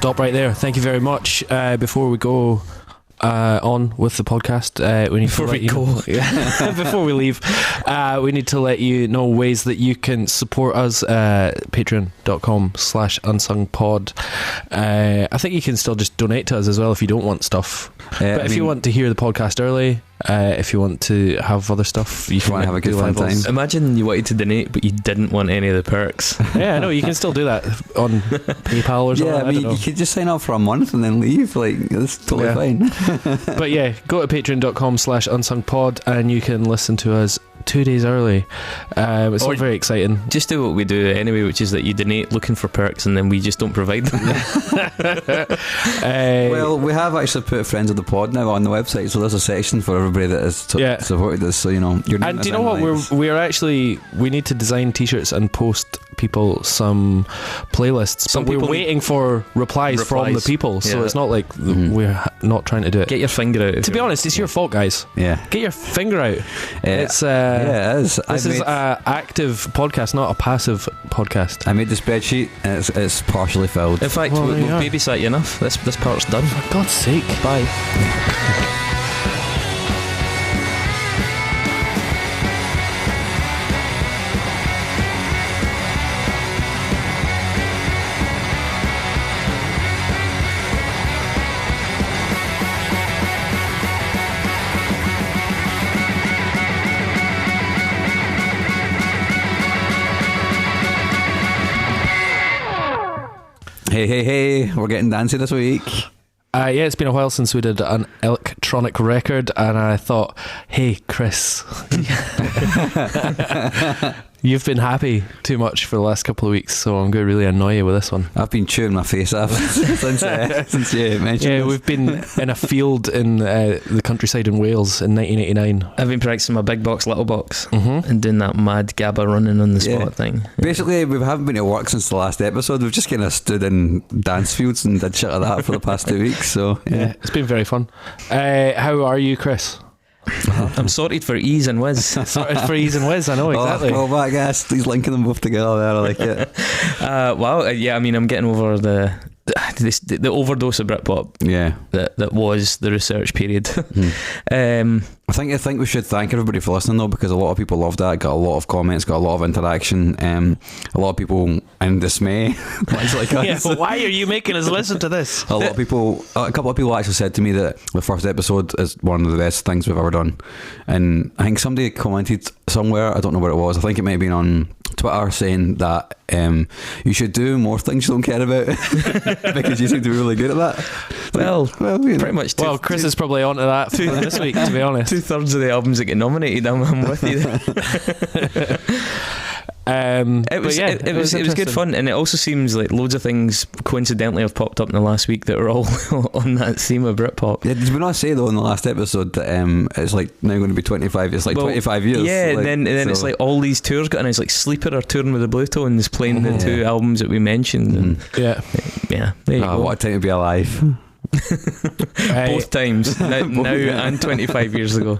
stop right there. Thank you very much. Before we go on with the podcast, we need to let you know, before we leave, we need to let you know ways that you can support us. Patreon.com/unsungpod. I think you can still just donate to us as well if you don't want stuff. But if you want to hear the podcast early, if you want to have other stuff, you can have a good fun time. Imagine you wanted to donate but you didn't want any of the perks. Yeah, no, you can still do that on PayPal or something. Yeah, I mean, you could just sign up for a month and then leave. Like, that's totally fine. But yeah, go to patreon.com/unsungpod and you can listen to us 2 days early. It's not very exciting. Just do what we do anyway, which is that you donate looking for perks and then we just don't provide them. Well, we have actually put Friends of the Pod now on the website, so there's a section for everybody that has supported us. So you know, and do you know what? We need to design t-shirts and post people some playlists. But we're waiting for replies from the people, so it's not like we're not trying to do it. Get your finger out. To be honest, it's your fault, guys. Yeah, get your finger out. It's it is. This is an active podcast, not a passive podcast. I made the spreadsheet and it's partially filled. In fact, we've babysat you enough. This part's done. For God's sake. Bye. Hey, we're getting dancey this week. Yeah, it's been a while since we did an electronic record, and I thought, hey, Chris, you've been happy too much for the last couple of weeks, so I'm going to really annoy you with this one. I've been chewing my face off since you mentioned this. We've been in a field in the countryside in Wales in 1989. I've been practicing my big box, little box, and doing that mad gabba running on the spot thing. Basically, we haven't been at work since the last episode. We've just kind of stood in dance fields and did shit like that for the past 2 weeks. So yeah, it's been very fun. How are you, Chris? I'm sorted for ease and whiz. Sorted for ease and whiz, I know, exactly. Oh, that guess he's linking them both together there. I like it. I mean, I'm getting over the overdose of Britpop. Yeah, that was the research period. I think we should thank everybody for listening though, because a lot of people loved that. Got a lot of comments, got a lot of interaction. A lot of people in dismay. Much like us. Yeah, why are you making us listen to this? A couple of people actually said to me that the first episode is one of the best things we've ever done, and I think somebody commented somewhere, I don't know where it was, I think it may have been on Twitter, saying that you should do more things you don't care about because you seem to be really good at that. Well, pretty much. Chris is probably onto that this week, to be honest. 2/3 of the albums that get nominated, I'm with you. It was good fun, and it also seems like loads of things coincidentally have popped up in the last week that are all on that theme of Britpop. Yeah, did we not say though in the last episode that it's like now going to be 25? It's like 25 years. Yeah, like, and then it's like all these tours got, and it's like Sleeper are touring with the Blue Tones, playing the two albums that we mentioned. And yeah. There you go. What a time to be alive. Both times, now and 25 years ago.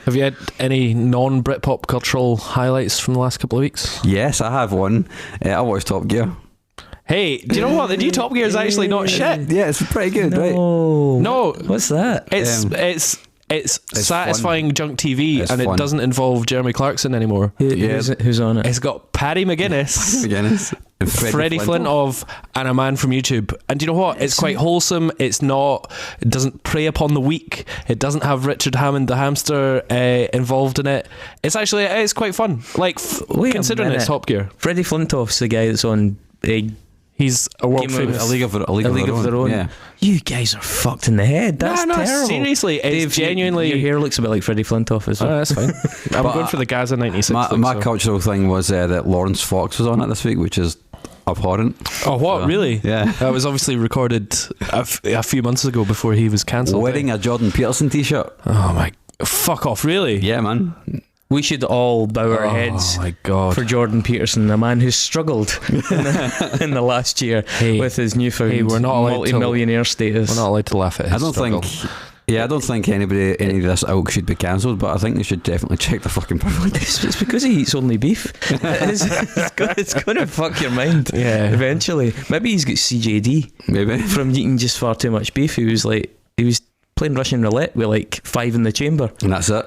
Have you had any non-Britpop cultural highlights from the last couple of weeks? Yes, I have one. I watched Top Gear. Hey, do you know what? The new Top Gear is actually not shit. Yeah, it's pretty good, right? No. What's that? It's satisfying fun. junk TV, It's and fun. It doesn't involve Jeremy Clarkson anymore. Who's on it? It's got Paddy McGuinness. And Freddie Flintoff and a man from YouTube. And do you know what? It's quite wholesome. It doesn't prey upon the weak. It doesn't have Richard Hammond the hamster involved in it. It's quite fun. Like, considering it's Top Gear. Freddie Flintoff's the guy that's on he's a world famous A League of Their Own. Yeah. You guys are fucked in the head. That's terrible. Seriously, it's Dave, genuinely. Your hair looks a bit like Freddie Flintoff as well. Oh, that's fine. I'm going for the Gaza 96. My cultural thing was that Lawrence Fox was on it this week, which is abhorrent. Oh, what? Really? Yeah. That was obviously recorded a few months ago before he was cancelled. Wearing a Jordan Peterson t-shirt. Oh my. Fuck off, really? Yeah, man. We should all bow our heads for Jordan Peterson, a man who's struggled in the last year with his newfound multi-millionaire status. We're not allowed to laugh at his I don't struggle. think Yeah, I don't think any of this ilk should be cancelled, but I think they should definitely check their fucking privileges. It's because he eats only beef. It's going to fuck your mind. Yeah. Eventually. Maybe he's got CJD. Maybe. From eating just far too much beef. He was playing Russian roulette with like 5 in the chamber. And that's it.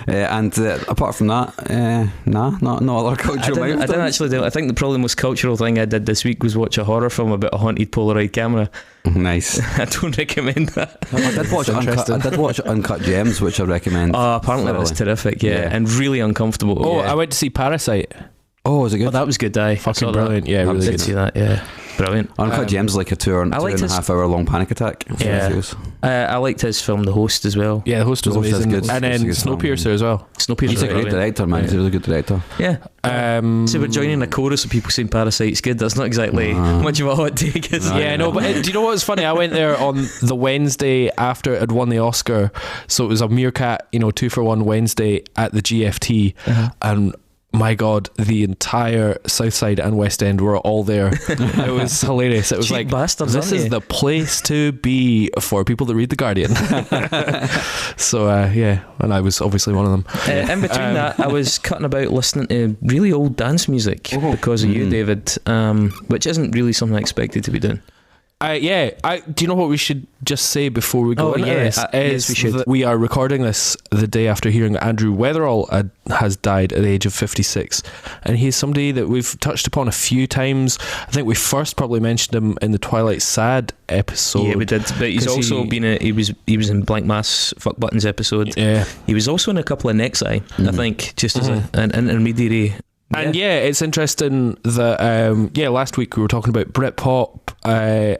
And apart from that, no other cultural I didn't actually do it. I think probably the most cultural thing I did this week was watch a horror film about a haunted Polaroid camera. Nice. I don't recommend that. I did watch Uncut Gems, which I recommend. Oh, apparently it was terrific, yeah, and really uncomfortable. Oh, yeah. I went to see Parasite. Oh, was it good? Oh, that was good. Fucking brilliant. That. Yeah, I really did good. see that. Yeah, brilliant. Uncut Gems is like a 2 and a half hour long panic attack. Yeah, I liked his film The Host as well. Yeah, The Host was amazing. Good. And then Snowpiercer as well. Snowpiercer. He's a great director, man. He's a really good director. Yeah. So we're joining a chorus of people saying Parasite's good. That's not exactly much of a hot take, is it? Yeah, no, but do you know what's funny? I went there on the Wednesday after it had won the Oscar, so it was a Meerkat, 2-for-1 Wednesday at the GFT, and my God, the entire South Side and West End were all there. It was hilarious. It was Cheap like, bastards, this is the place to be for people that read The Guardian. So, yeah, and I was obviously one of them. In between that, I was cutting about listening to really old dance music because of you, David, which isn't really something I expected to be doing. Do you know what we should just say before we go into this? Yes, we should. That we are recording this the day after hearing that Andrew Weatherall has died at the age of 56, and he's somebody that we've touched upon a few times. I think we first probably mentioned him in the Twilight Sad episode. Yeah, we did. But he's also been he was in Blank Mass Fuck Buttons episode. Yeah, he was also in a couple of Nexi, I think, just as an intermediary. And it's interesting that last week we were talking about Britpop,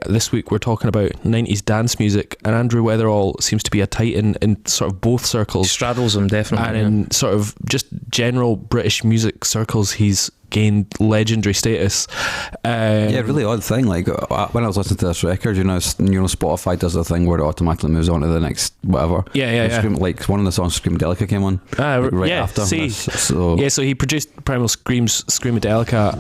this week we're talking about 90s dance music, and Andrew Weatherall seems to be a titan in sort of both circles. Straddles them, definitely. And in sort of just general British music circles, he's gained legendary status. Really odd thing. Like when I was listening to this record, Spotify does the thing where it automatically moves on to the next whatever. Like one of the songs, Screamadelica, came on right after. So he produced Primal Scream's Screamadelica.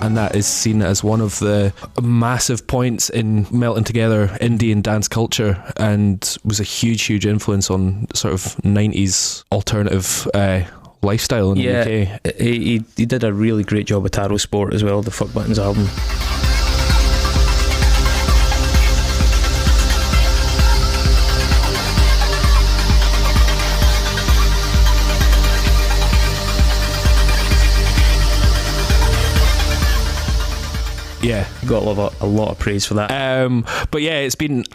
And that is seen as one of the massive points in melting together Indian dance culture, and was a huge influence on sort of 90s alternative lifestyle in the UK. He did a really great job with Taro Sport as well, the Fuck Buttons album. Yeah, got a lot of praise for that. But yeah, it's been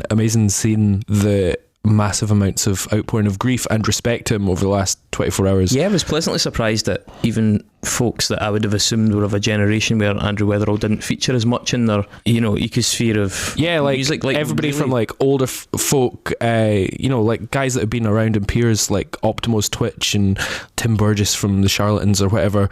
amazing seeing the massive amounts of outpouring of grief and respect to him over the last 24 hours. Yeah, I was pleasantly surprised that even folks that I would have assumed were of a generation where Andrew Weatherall didn't feature as much in their ecosphere of music, like everybody really, from like older folk, like guys that have been around in peers like Optimo's Twitch and Tim Burgess from the Charlatans or whatever,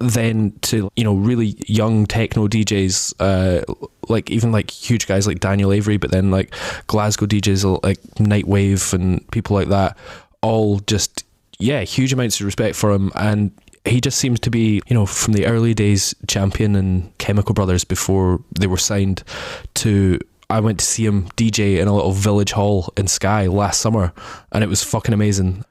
then to really young techno DJs, like even like huge guys like Daniel Avery, but then like Glasgow DJs like Nightwave and people like that, all just huge amounts of respect for him. And he just seems to be, from the early days Champion and Chemical Brothers before they were signed to, I went to see him DJ in a little village hall in Skye last summer, and it was fucking amazing.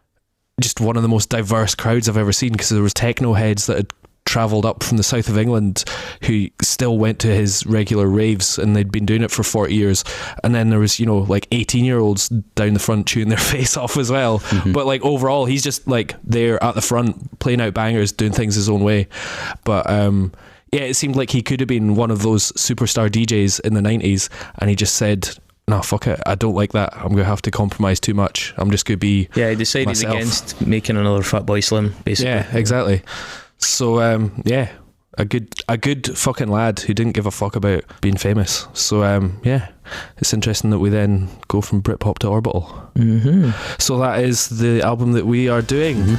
Just one of the most diverse crowds I've ever seen, because there was techno heads that had travelled up from the south of England who still went to his regular raves, and they'd been doing it for 40 years, and then there was like 18-year-olds down the front chewing their face off as well. But like overall he's just like there at the front playing out bangers, doing things his own way. But it seemed like he could have been one of those superstar DJs in the 90s, and he just said, no, fuck it, I don't like that, I'm going to have to compromise too much, I'm just going to be he decided myself. Against making another Fatboy Slim, basically. Yeah, exactly. So a good fucking lad who didn't give a fuck about being famous. So it's interesting that we then go from Britpop to Orbital. So that is the album that we are doing.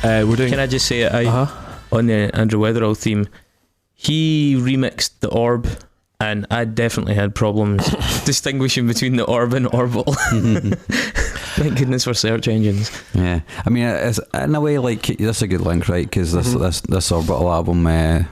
We're doing. Can I just say on the Andrew Weatherall theme, he remixed the Orb, and I definitely had problems distinguishing between the Orb and Orbital. Thank goodness for search engines. Yeah, I mean, it's, in a way, like, that's a good link, right? Because this Orbital album, The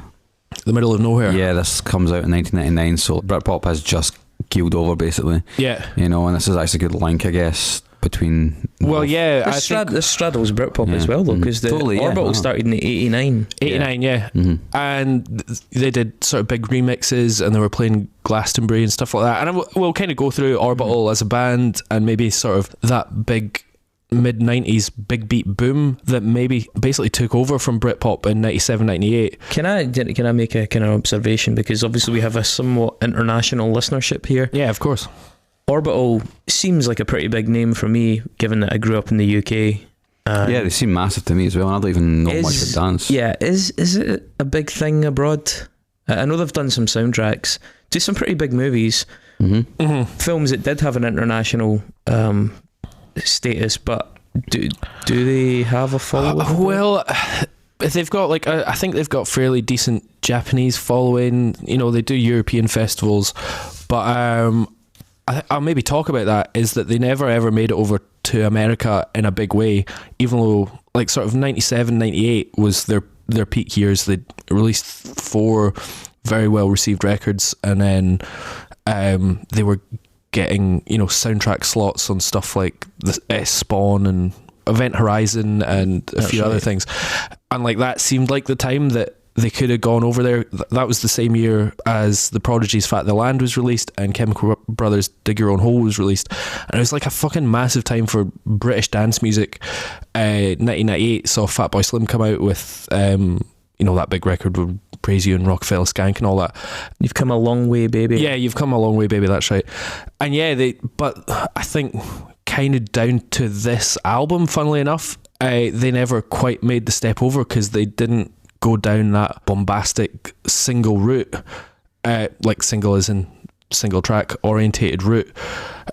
Middle of Nowhere. Yeah, this comes out in 1999, so Britpop has just keeled over, basically. Yeah, you know, and this is actually a good link, I guess, between. Well, yeah, this straddles Britpop as well, though, because the Orbital started in 89. 89, yeah. And they did sort of big remixes, and they were playing Glastonbury and stuff like that. And we'll kind of go through Orbital as a band, and maybe sort of that big mid-90s big beat boom that maybe basically took over from Britpop in 97, 98. Can I make a kind of observation, because obviously we have a somewhat international listenership here? Yeah, of course. Orbital seems like a pretty big name for me, given that I grew up in the UK. Yeah, they seem massive to me as well, and I don't even know much about dance. Yeah, is it a big thing abroad? I know they've done some soundtracks to some pretty big movies, films that did have an international status, but do they have a following? Well, they've got I think they've got fairly decent Japanese following. You know, they do European festivals, but I'll maybe talk about that, is that they never ever made it over to America in a big way, even though like sort of 97, 98 was their peak years. They released 4 very well received records, and then they were getting, you know, soundtrack slots on stuff like the Spawn and Event Horizon and a few other things, and like that seemed like the time that they could have gone over there. That was the same year as The Prodigy's Fat the Land was released, and Chemical Brothers' Dig Your Own Hole was released, and it was like a fucking massive time for British dance music. 1998 saw Fatboy Slim come out with you know, that big record with Praise You and Rockefeller Skank and all that. You've come a long way, baby. Yeah, you've come a long way, baby, that's right. And yeah, but I think kind of down to this album, funnily enough, they never quite made the step over, because they didn't go down that bombastic single route, like single as in single track orientated route,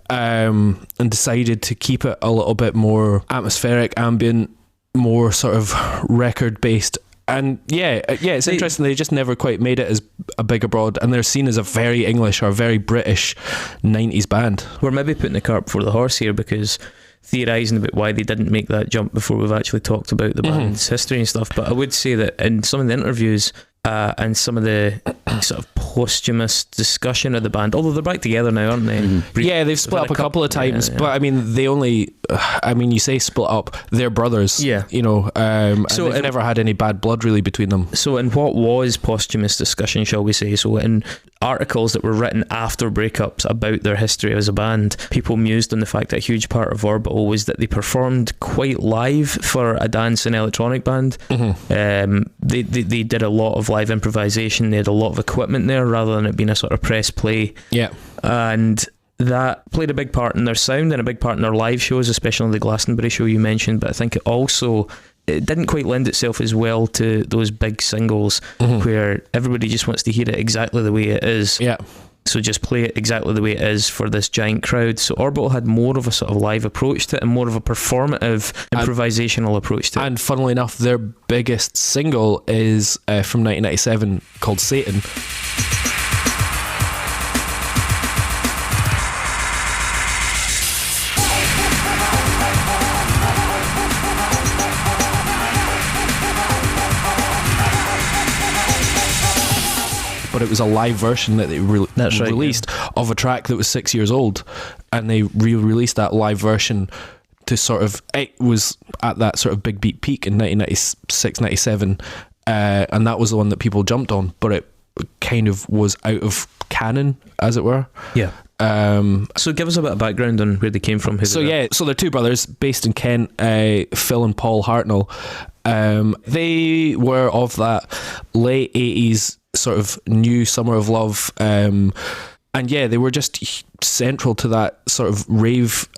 and decided to keep it a little bit more atmospheric, ambient, more sort of record based. And yeah, it's interesting. They just never quite made it as a big abroad, and they're seen as a very English or very British 90s band. We're maybe putting the cart before the horse here, because theorising about why they didn't make that jump before we've actually talked about the band's history and stuff. But I would say that in some of the interviews and some of the sort of posthumous discussion of the band, although they're back together now, aren't they? Yeah, they've split up a couple of times, but I mean, you say split up, they're brothers, you know, and so they've never had any bad blood really between them. So in what was posthumous discussion, shall we say, so in articles that were written after breakups about their history as a band, people mused on the fact that a huge part of Orbital was that they performed quite live for a dance and electronic band. They did a lot of live improvisation. They had a lot of equipment there rather than it being a sort of press play. Yeah. And that played a big part in their sound and a big part in their live shows, especially the Glastonbury show you mentioned. But I think it didn't quite lend itself as well to those big singles where everybody just wants to hear it exactly the way it is. Yeah. So just play it exactly the way it is for this giant crowd. So Orbital had more of a sort of live approach to it and more of a performative, improvisational approach to it. And funnily enough, their biggest single is from 1997 called Satan. But it was a live version that they released of a track that was 6 years old, and they re-released that live version to sort of, it was at that sort of big beat peak in 1996, 97, and that was the one that people jumped on, but it kind of was out of canon, as it were. Yeah. So give us a bit of background on where they came from. So they're two brothers based in Kent, Phil and Paul Hartnell. They were of that late 80s sort of new Summer of Love, and yeah, they were just central to that sort of rave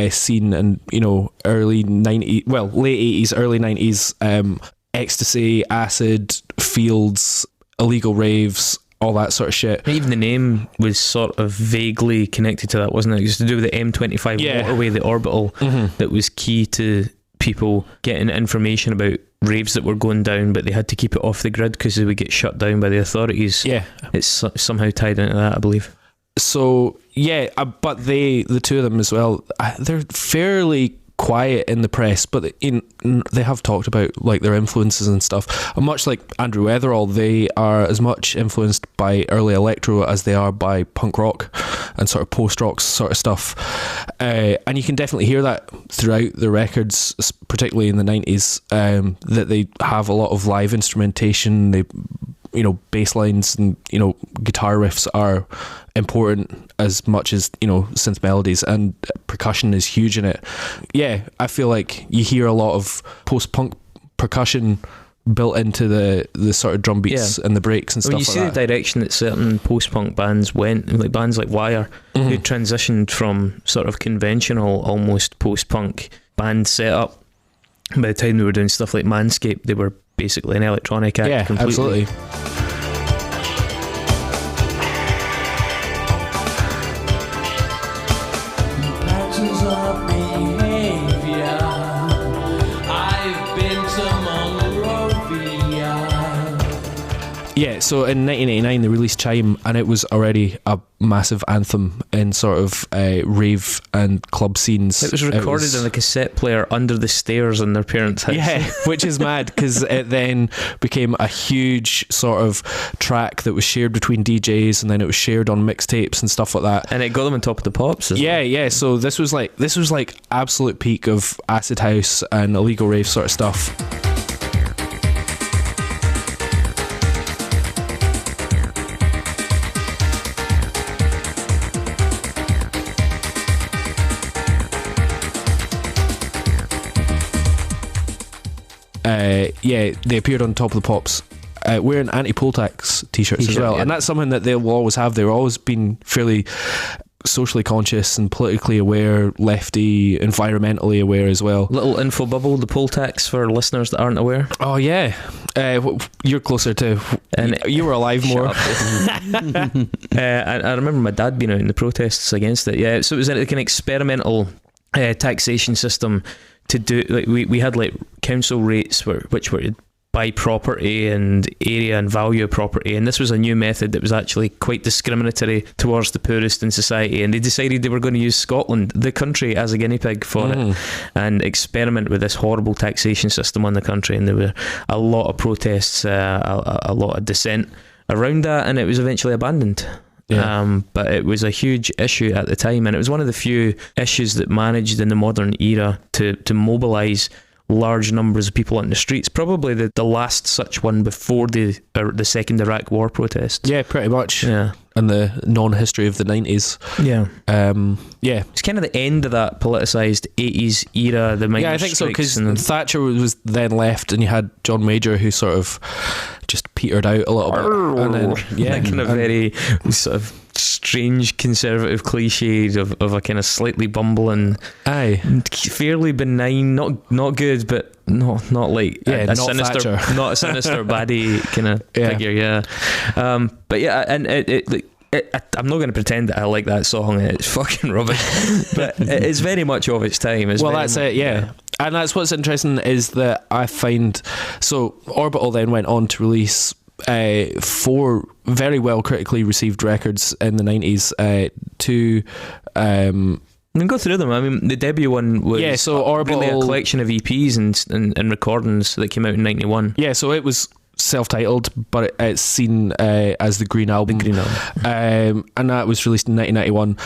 scene, and you know, late 80s, early 90s, ecstasy, acid, fields, illegal raves, all that sort of shit. Even the name was sort of vaguely connected to that, wasn't it? It was to do with the M25 motorway, the Orbital, that was key to people getting information about raves that were going down, but they had to keep it off the grid because they would get shut down by the authorities. Yeah. It's somehow tied into that, I believe. So yeah, but the two of them as well, they're fairly quiet in the press, but they have talked about like their influences and stuff. And much like Andrew Weatherall, they are as much influenced by early electro as they are by punk rock and sort of post rock sort of stuff. And you can definitely hear that throughout the records, particularly in the 90s, that they have a lot of live instrumentation. They, bass lines and, guitar riffs are important as much as, synth melodies, and percussion is huge in it. Yeah, I feel like you hear a lot of post-punk percussion built into the sort of drum beats and the breaks and stuff like that. You see the direction that certain post-punk bands went, like bands like Wire, who transitioned from sort of conventional, almost post-punk band setup. By the time they were doing stuff like Manscaped, they were basically an electronic act. Yeah, completely. absolutely. Yeah, so in 1989 they released Chime, and it was already a massive anthem in sort of rave and club scenes. It was recorded in a cassette player under the stairs in their parents' house. Yeah, which is mad because it then became a huge sort of track that was shared between DJs, and then it was shared on mixtapes and stuff like that. And it got them on Top of the Pops. Yeah. So this was like absolute peak of acid house and illegal rave sort of stuff. They appeared on Top of the Pops wearing anti-poll tax t-shirts as well, and that's something that they'll always have. They've always been fairly socially conscious and politically aware, lefty, environmentally aware as well. Little info bubble, the poll tax for listeners that aren't aware. Oh yeah, you're closer to, and you were alive more. I remember my dad being out in the protests against it. Yeah, so it was like an experimental taxation system to do, like we had like council rates which were by property and area and value of property, and this was a new method that was actually quite discriminatory towards the poorest in society, and they decided they were going to use Scotland, the country, as a guinea pig for it, and experiment with this horrible taxation system on the country. And there were a lot of protests, a lot of dissent around that, and it was eventually abandoned. Yeah. But it was a huge issue at the time, and it was one of the few issues that managed in the modern era to mobilise large numbers of people on the streets. Probably the last such one before the second Iraq War protests. Yeah, pretty much. Yeah. And the non-history of the 90s. Yeah. Yeah. It's kind of the end of that politicised 80s era, the miners' Yeah, I think so, because Thatcher was then left, and you had John Major, who sort of just petered out a little bit. And then, that kind of very sort of strange conservative cliches of a kind of slightly bumbling, fairly benign, not good, but not like a sinister, not a sinister baddie kind of figure. But yeah, and I'm not going to pretend that I like that song. It's fucking rubbish, but it's very much of its time. That's it. Yeah. And that's what's interesting is that I find, so Orbital then went on to release 4 very well critically received records in the 90s. Go through them. I mean, the debut one was Orbital, really a collection of EPs and recordings that came out in 91. Yeah, so it was self-titled, but it's seen as the Green Album. And that was released in 1991.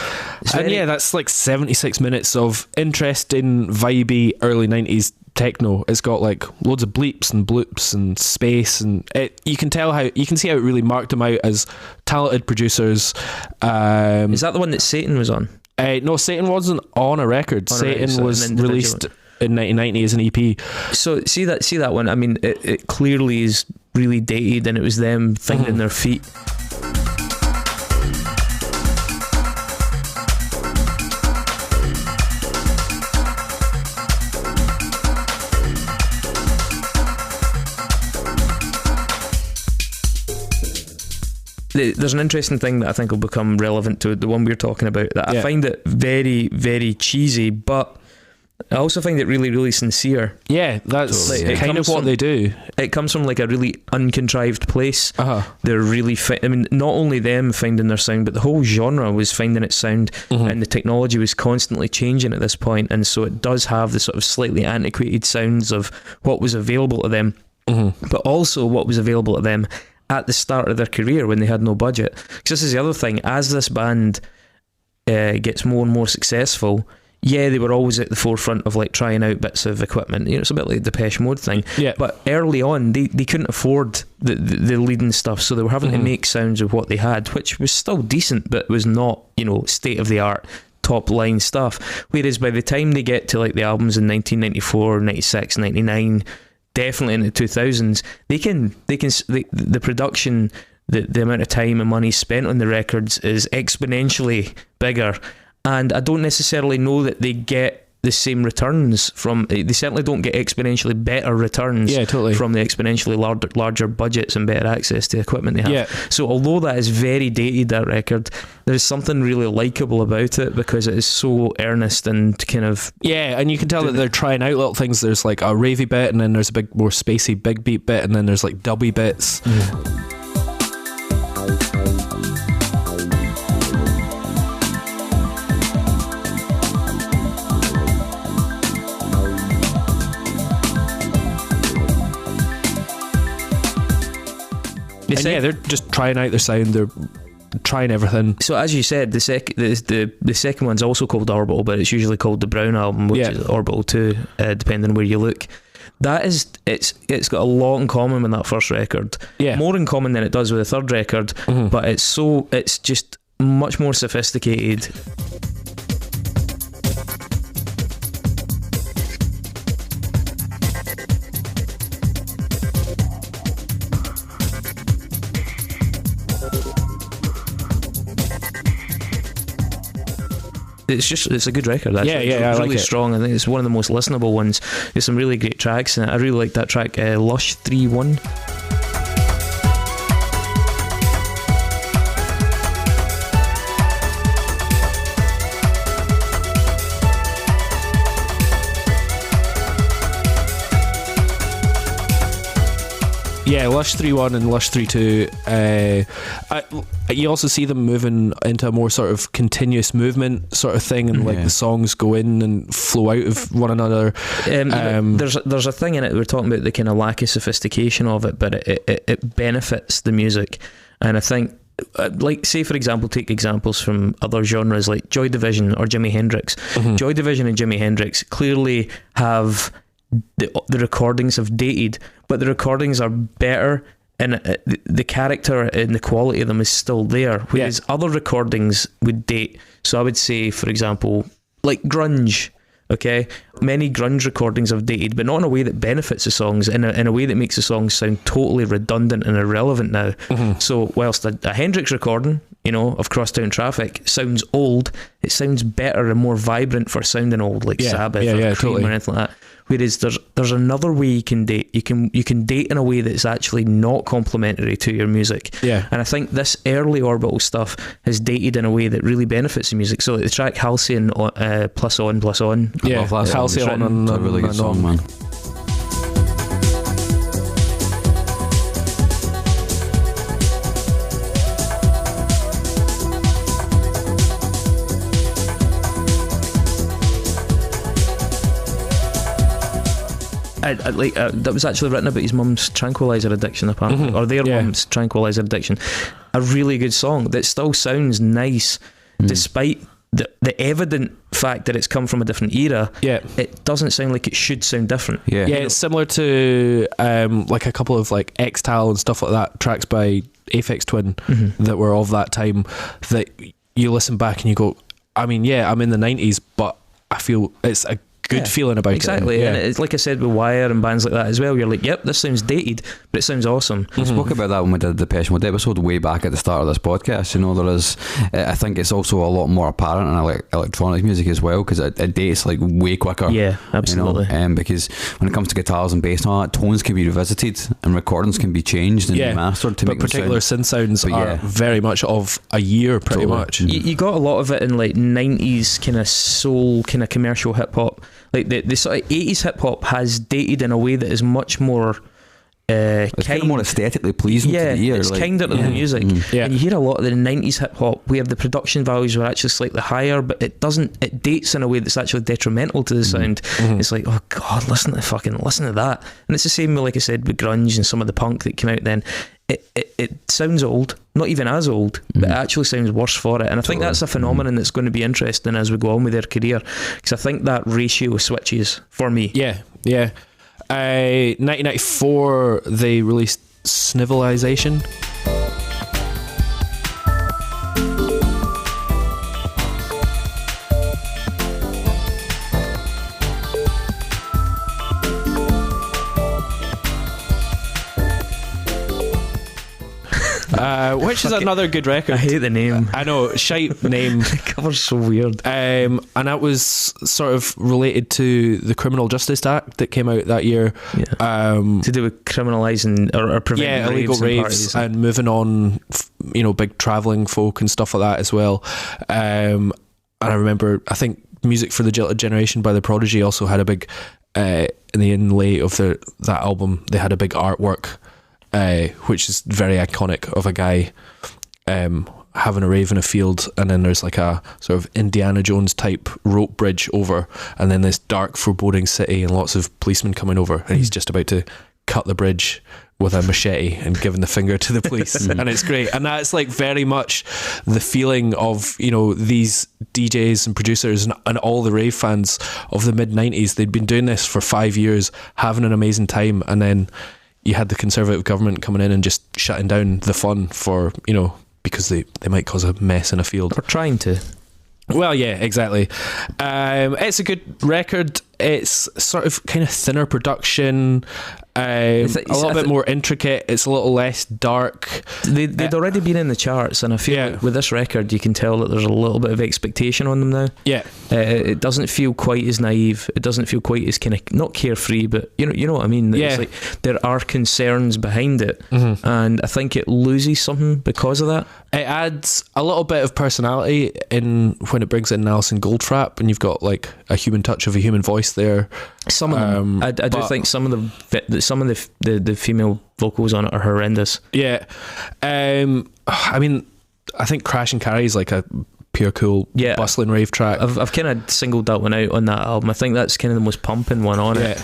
That's like 76 minutes of interesting, vibey early 90s techno. It's got like loads of bleeps and bloops and space, and you can see how it really marked them out as talented producers. Is that the one that Satan was on? No, Satan wasn't on a record. Satan was released in 1990 as an EP. So see that one. I mean, it clearly is really dated, and it was them finding their feet. There's an interesting thing that I think will become relevant to the one we're talking about, that I find it very, very cheesy, but I also find it really, really sincere. Yeah, that's Totally. kind of what they do. It comes from like a really uncontrived place. They're really I mean, not only them finding their sound, but the whole genre was finding its sound, and the technology was constantly changing at this point, and so it does have the sort of slightly antiquated sounds of what was available to them, but also what was available to them at the start of their career when they had no budget. Because this is the other thing, as this band gets more and more successful, yeah, they were always at the forefront of like trying out bits of equipment. You know, it's a bit like the Depeche Mode thing. Yeah. But early on, they couldn't afford the leading stuff, so they were having to make sounds of what they had, which was still decent, but was not, you know, state of the art, top line stuff. Whereas by the time they get to like the albums in 1994, 96, 99, definitely in the 2000s, the production, the amount of time and money spent on the records is exponentially bigger. And I don't necessarily know that they get the same returns from. They certainly don't get exponentially better returns from the exponentially larger budgets and better access to equipment they have. Yeah. So although that is very dated, that record, there's something really likeable about it because it is so earnest and kind of... Yeah, and you can tell that they're trying out little things. There's like a ravey bit, and then there's a big, more spacey big beat bit, and then there's like dubby bits. They're just trying out their sound. They're trying everything. So as you said, the second one's also called Orbital, but it's usually called the Brown Album, which is Orbital 2, depending on where you look. That is, it's got a lot in common with that first record. Yeah. More in common than it does with the third record, but it's just much more sophisticated. It's a good record, actually. Yeah, it's I really like it. strong. I think it's one of the most listenable ones. There's some really great tracks in it. I really like that track, Lush 3-1. Yeah, Lush 3-1 and Lush 3-2. You also see them moving into a more sort of continuous movement sort of thing, and like the songs go in and flow out of one another. There's a thing in it, we're talking about the kind of lack of sophistication of it, but it benefits the music. And I think, like, say for example, take examples from other genres like Joy Division or Jimi Hendrix. Joy Division and Jimi Hendrix clearly have... The recordings have dated, but the recordings are better, and the character and the quality of them is still there, whereas other recordings would date. So I would say, for example, like grunge. Okay, many grunge recordings have dated, but not in a way that benefits the songs, in a way that makes the songs sound totally redundant and irrelevant now. So whilst a Hendrix recording, you know, of Crosstown Traffic sounds old, it sounds better and more vibrant for sounding old, like Sabbath or Cream or anything like that. Whereas there's another way you can date. You can date in a way that's actually not complementary to your music. Yeah. And I think this early Orbital stuff has dated in a way that really benefits the music. So like the track Halcyon Plus On. Yeah, I love that Halcyon on. It's a really good song, man. That was actually written about his mum's tranquilizer addiction, apparently, or their mum's tranquilizer addiction. A really good song that still sounds nice, despite the evident fact that it's come from a different era. Yeah, it doesn't sound like it should sound different. Yeah, it's similar to like a couple of like X-Tal and stuff like that, tracks by Aphex Twin that were of that time, that you listen back and you go, I mean, yeah, I'm in the 90s, but I feel it's a good feeling about exactly. it. And it's like I said with Wire and bands like that as well, you're like, yep, this sounds dated, but it sounds awesome. We spoke about that when we did the Depeche Mode episode way back at the start of this podcast. You know, there is, I think it's also a lot more apparent in electronic music as well, because it dates like way quicker. Yeah, absolutely. You know? Because when it comes to guitars and bass and all that, tones can be revisited and recordings can be changed and remastered to make particular synth sounds are very much of a year, pretty much. You got a lot of it in like 90s kind of soul, kind of commercial hip hop. Like the sort of 80s hip hop has dated in a way that is much more it's kind of more aesthetically pleasing to the ear. It's like, kinder to the music. Yeah. And you hear a lot of the 90s hip hop where the production values were actually slightly higher, but it dates in a way that's actually detrimental to the sound. It's like, oh god, listen to that. And it's the same with, like I said, with grunge and some of the punk that came out then. It sounds old, not even as old, but it actually sounds worse for it. And I think that's a phenomenon that's going to be interesting as we go on with their career, because I think that ratio switches for me. Yeah. 1994, they released Snivelization. Which is another good record. I hate the name. I know, shite name. The cover's so weird. And that was sort of related to the Criminal Justice Act that came out that year. To do with criminalising or preventing illegal raves and moving on, big travelling folk and stuff like that as well. And I remember, I think Music for the Jilted Generation by The Prodigy also had a big, in the inlay of that album, they had a big artwork, which is very iconic, of a guy having a rave in a field, and then there's like a sort of Indiana Jones type rope bridge over, and then this dark foreboding city and lots of policemen coming over, and he's just about to cut the bridge with a machete and giving the finger to the police. And it's great, and that's like very much the feeling of these DJs and producers and all the rave fans of the mid-90s. They'd been doing this for 5 years, having an amazing time, and then you had the Conservative government coming in and just shutting down the fun for, because they might cause a mess in a field. Or trying to. Well, yeah, exactly. It's a good record. It's sort of kind of thinner production, a little bit more intricate. It's a little less dark. They'd already been in the charts, and I feel like with this record you can tell that there's a little bit of expectation on them now. It doesn't feel quite as naive. It doesn't feel quite as kind of, not carefree, but you know what I mean. It's like there are concerns behind it, and I think it loses something because of that. It adds a little bit of personality in when it brings in Alison Goldfrapp, and you've got like a human touch of a human voice there. Some of them, I do think some of the female vocals on it are horrendous. I mean, I think Crash and Carry is like a pure cool bustling rave track. I've kind of singled that one out on that album. I think that's kind of the most pumping one on it.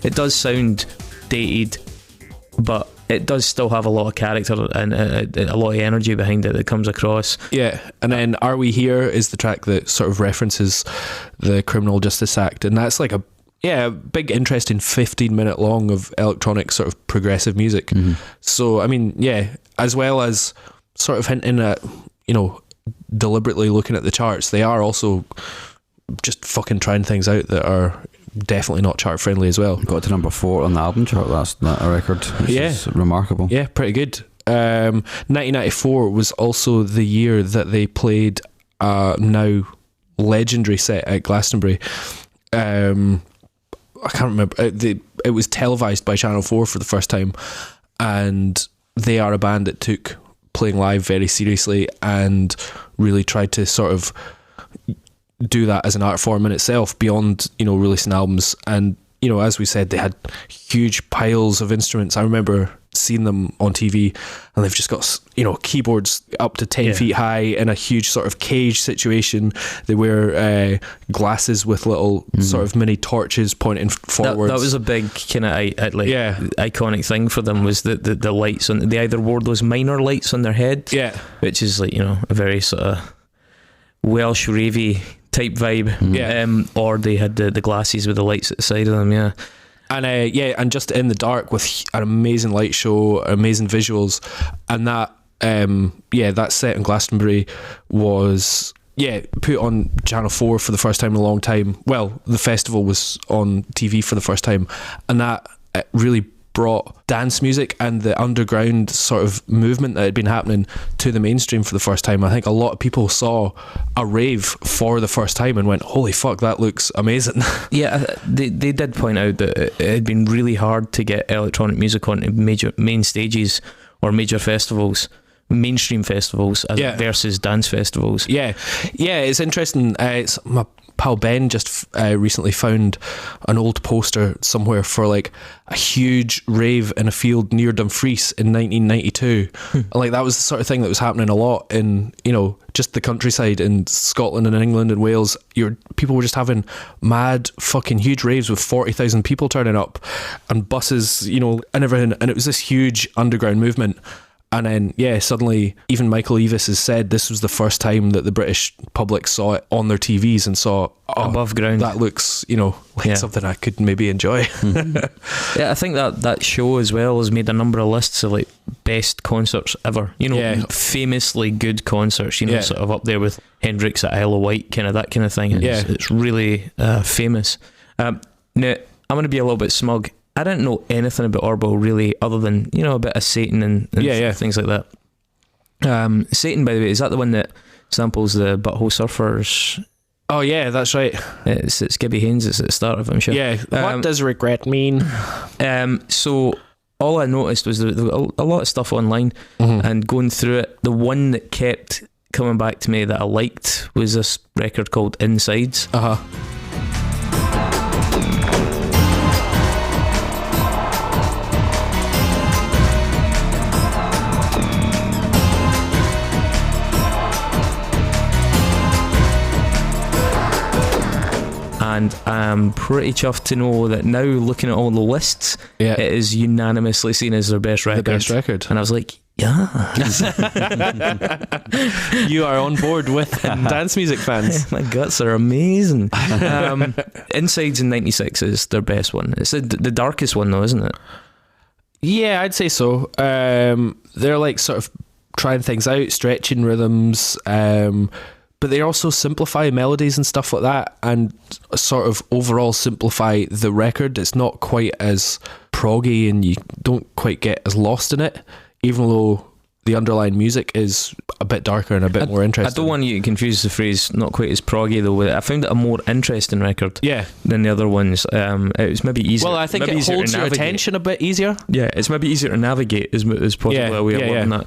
It does sound dated, but it does still have a lot of character and a lot of energy behind it that comes across. Yeah, and then Are We Here is the track that sort of references the Criminal Justice Act, and that's like a big interesting 15-minute long of electronic sort of progressive music. So I mean, as well as sort of hinting at, deliberately looking at the charts, they are also just fucking trying things out that are definitely not chart friendly as well. Got to number 4 on the album chart. That's that a record. Which is remarkable. Yeah, pretty good. 1994 was also the year that they played a now legendary set at Glastonbury. I can't remember. It was televised by Channel 4 for the first time, and they are a band that took playing live very seriously and really tried to sort of do that as an art form in itself beyond releasing albums. And as we said, they had huge piles of instruments. I remember seeing them on TV, and they've just got keyboards up to 10 feet high in a huge sort of cage situation. They wear glasses with little sort of mini torches pointing forwards. That was a big kind of iconic thing for them, was the lights on. They either wore those minor lights on their head, which is like a very sort of Welsh ravey type vibe, or they had the glasses with the lights at the side of them, and just in the dark with an amazing light show, amazing visuals, and that set in Glastonbury was put on Channel 4 for the first time in a long time. Well, the festival was on TV for the first time, and that really brought dance music and the underground sort of movement that had been happening to the mainstream for the first time. I think a lot of people saw a rave for the first time and went, holy fuck, that looks amazing. Yeah, they did point out that it had been really hard to get electronic music onto main stages or major festivals, mainstream festivals, versus dance festivals. Yeah, it's interesting. My pal Ben just recently found an old poster somewhere for like a huge rave in a field near Dumfries in 1992. Like that was the sort of thing that was happening a lot in, you know, just the countryside in Scotland and England and Wales. People were just having mad fucking huge raves with 40,000 people turning up and buses, you know, and everything, and it was this huge underground movement. And then, suddenly, even Michael Eavis has said this was the first time that the British public saw it on their TVs and saw, above ground. That looks, you know, like something I could maybe enjoy. Yeah, I think that show as well has made a number of lists of like best concerts ever. You know, famously good concerts, you know, sort of up there with Hendrix at Isle of Wight, kind of that kind of thing. It's really famous. Now, I'm going to be a little bit smug. I didn't know anything about Orbital really, other than, you know, a bit of Satan and things like that. Satan, by the way, is that the one that samples the Butthole Surfers? Oh yeah, that's right. It's Gibby Haynes. It's at the start of it, I'm sure. Yeah. What does regret mean? So all I noticed was there was a lot of stuff online, and going through it, the one that kept coming back to me that I liked was this record called Insides. And I'm pretty chuffed to know that now, looking at all the lists, it is unanimously seen as their best record. The best record. And I was like, yeah. You are on board with dance music fans. My guts are amazing. Insides in 96 is their best one. It's the darkest one though, isn't it? Yeah, I'd say so. They're like sort of trying things out, stretching rhythms, but they also simplify melodies and stuff like that, and sort of overall simplify the record. It's not quite as proggy and you don't quite get as lost in it, even though the underlying music is a bit darker and a bit more interesting. I don't want you to confuse the phrase not quite as proggy though. I found it a more interesting record than the other ones. It was maybe easier. Well, I think it holds your attention a bit easier. Yeah, it's maybe easier to navigate is possibly a way of wording that.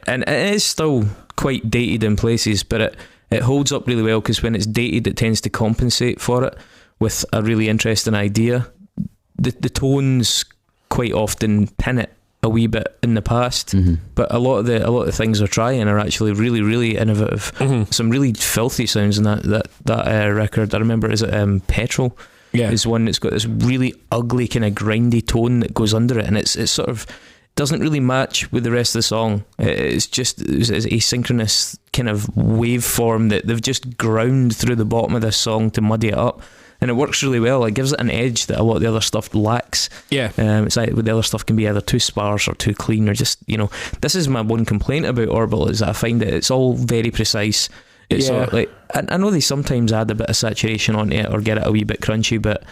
And it is still quite dated in places, but it holds up really well, because when it's dated it tends to compensate for it with a really interesting idea. The tones quite often pin it a wee bit in the past, but a lot of the things they're trying are actually really, really innovative. Some really filthy sounds in that record. I remember, is it Petrol? Is one that's got this really ugly kind of grindy tone that goes under it, and it's sort of doesn't really match with the rest of the song. It's asynchronous kind of waveform that they've just ground through the bottom of this song to muddy it up, and it works really well. It gives it an edge that a lot of the other stuff lacks. It's like with the other stuff can be either too sparse or too clean, or just, you know, this is my one complaint about Orbital, is that I find that it's all very precise. It's sort of like, I know they sometimes add a bit of saturation onto it or get it a wee bit crunchy, but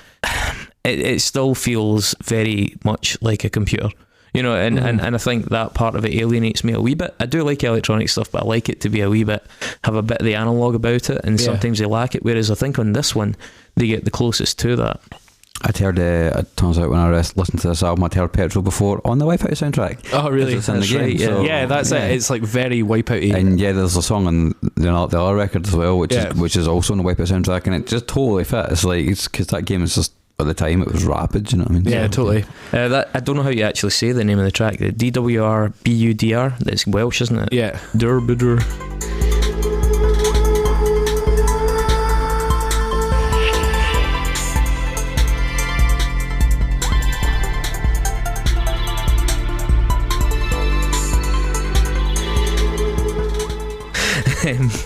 it still feels very much like a computer. You know, and I think that part of it alienates me a wee bit. I do like electronic stuff, but I like it to be have a bit of the analog about it, and sometimes they lack it, whereas I think on this one they get the closest to that. I'd heard, it turns out when I listened to this album, I'd heard Petrol before on the Wipeout soundtrack. Oh really? It's in the game, right, so, that's it. It's like very Wipeout-y. And there's a song on the other record as well, which is also on the Wipeout soundtrack, and it just totally fits. It's like, because that game is just, at the time it was rapid, you know what I mean? Yeah, totally. I don't know how you actually say the name of the track. The DWRBUDR. That's Welsh, isn't it? Yeah. Durbidur.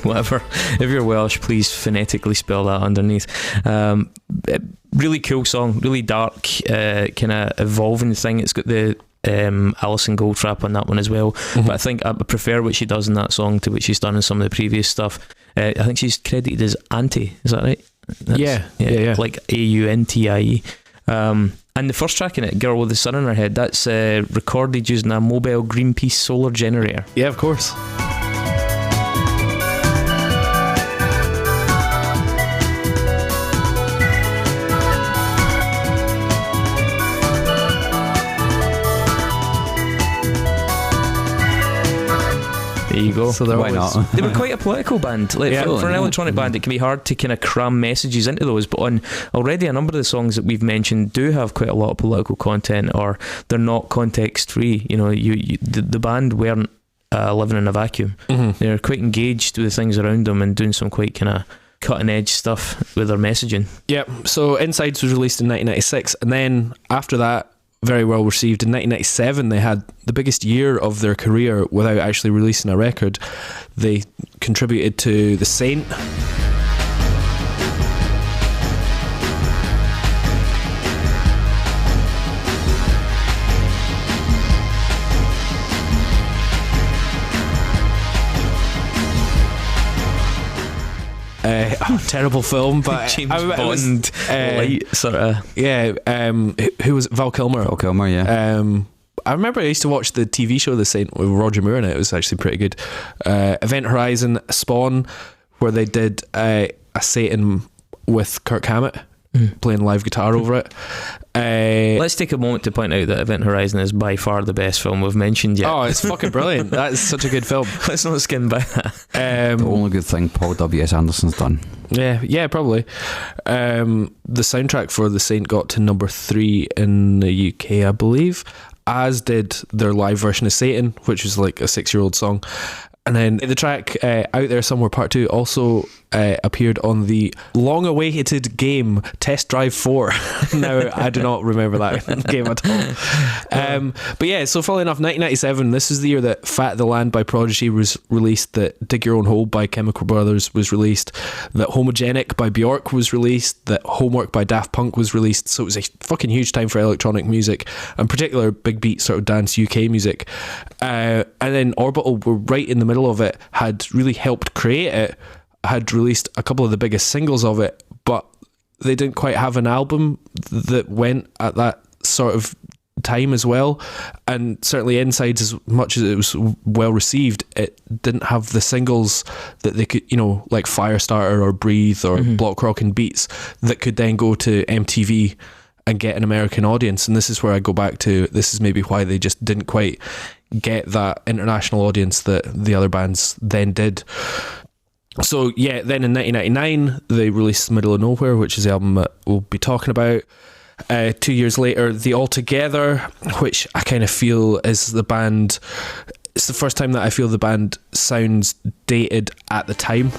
Whatever. If you're Welsh, please phonetically spell that underneath. Really cool song, really dark, kind of evolving thing. It's got the Alison Goldfrapp on that one as well, but I think I prefer what she does in that song to what she's done in some of the previous stuff. I think she's credited as Auntie, is that right? Yeah. Like AUNTIE. And the first track in it, Girl with the Sun in Her Head, that's recorded using a mobile Greenpeace solar generator. Yeah, of course. There you go. So why not? They were quite a political band. Like, for an electronic band, it can be hard to kind of cram messages into those. But on already a number of the songs that we've mentioned do have quite a lot of political content, or they're not context free. You know, the band weren't living in a vacuum. They're quite engaged with the things around them and doing some quite kind of cutting edge stuff with their messaging. Yep. So Insides was released in 1996, and then after that, very well received. In 1997, they had the biggest year of their career without actually releasing a record. They contributed to The Saint. Terrible film, but James Bond light sort of. Yeah, who was it? Val Kilmer? Val Kilmer, yeah. I remember I used to watch the TV show The Saint with Roger Moore in it. It was actually pretty good. Event Horizon, Spawn, where they did a Satan with Kirk Hammett playing live guitar over it. Let's take a moment to point out that Event Horizon is by far the best film we've mentioned yet. Oh, it's fucking brilliant. That is such a good film. Let's not skin by that. The only good thing Paul W.S. Anderson's done. Yeah, probably. The soundtrack for The Saint got to number 3 in the UK, I believe, as did their live version of Satan, which was like a 6-year-old song. And then the track Out There Somewhere Part 2 also appeared on the long-awaited game Test Drive 4. Now, I do not remember that game at all. But yeah, so funnily enough, 1997, this is the year that Fat the Land by Prodigy was released, that Dig Your Own Hole by Chemical Brothers was released, that Homogenic by Bjork was released, that Homework by Daft Punk was released. So it was a fucking huge time for electronic music, in particular big beat sort of dance UK music. And then Orbital were right in the middle of it, had really helped create it, had released a couple of the biggest singles of it, but they didn't quite have an album that went at that sort of time as well. And certainly Insides, as much as it was well received, it didn't have the singles that they could, you know, like Firestarter or Breathe or Block Rockin' Beats, that could then go to MTV and get an American audience. And this is where I go back to, this is maybe why they just didn't quite get that international audience that the other bands then did. So yeah, then in 1999 they released Middle of Nowhere, which is the album that we'll be talking about. 2 years later, The Altogether, which I kind of feel is the band, it's the first time that I feel the band sounds dated at the time.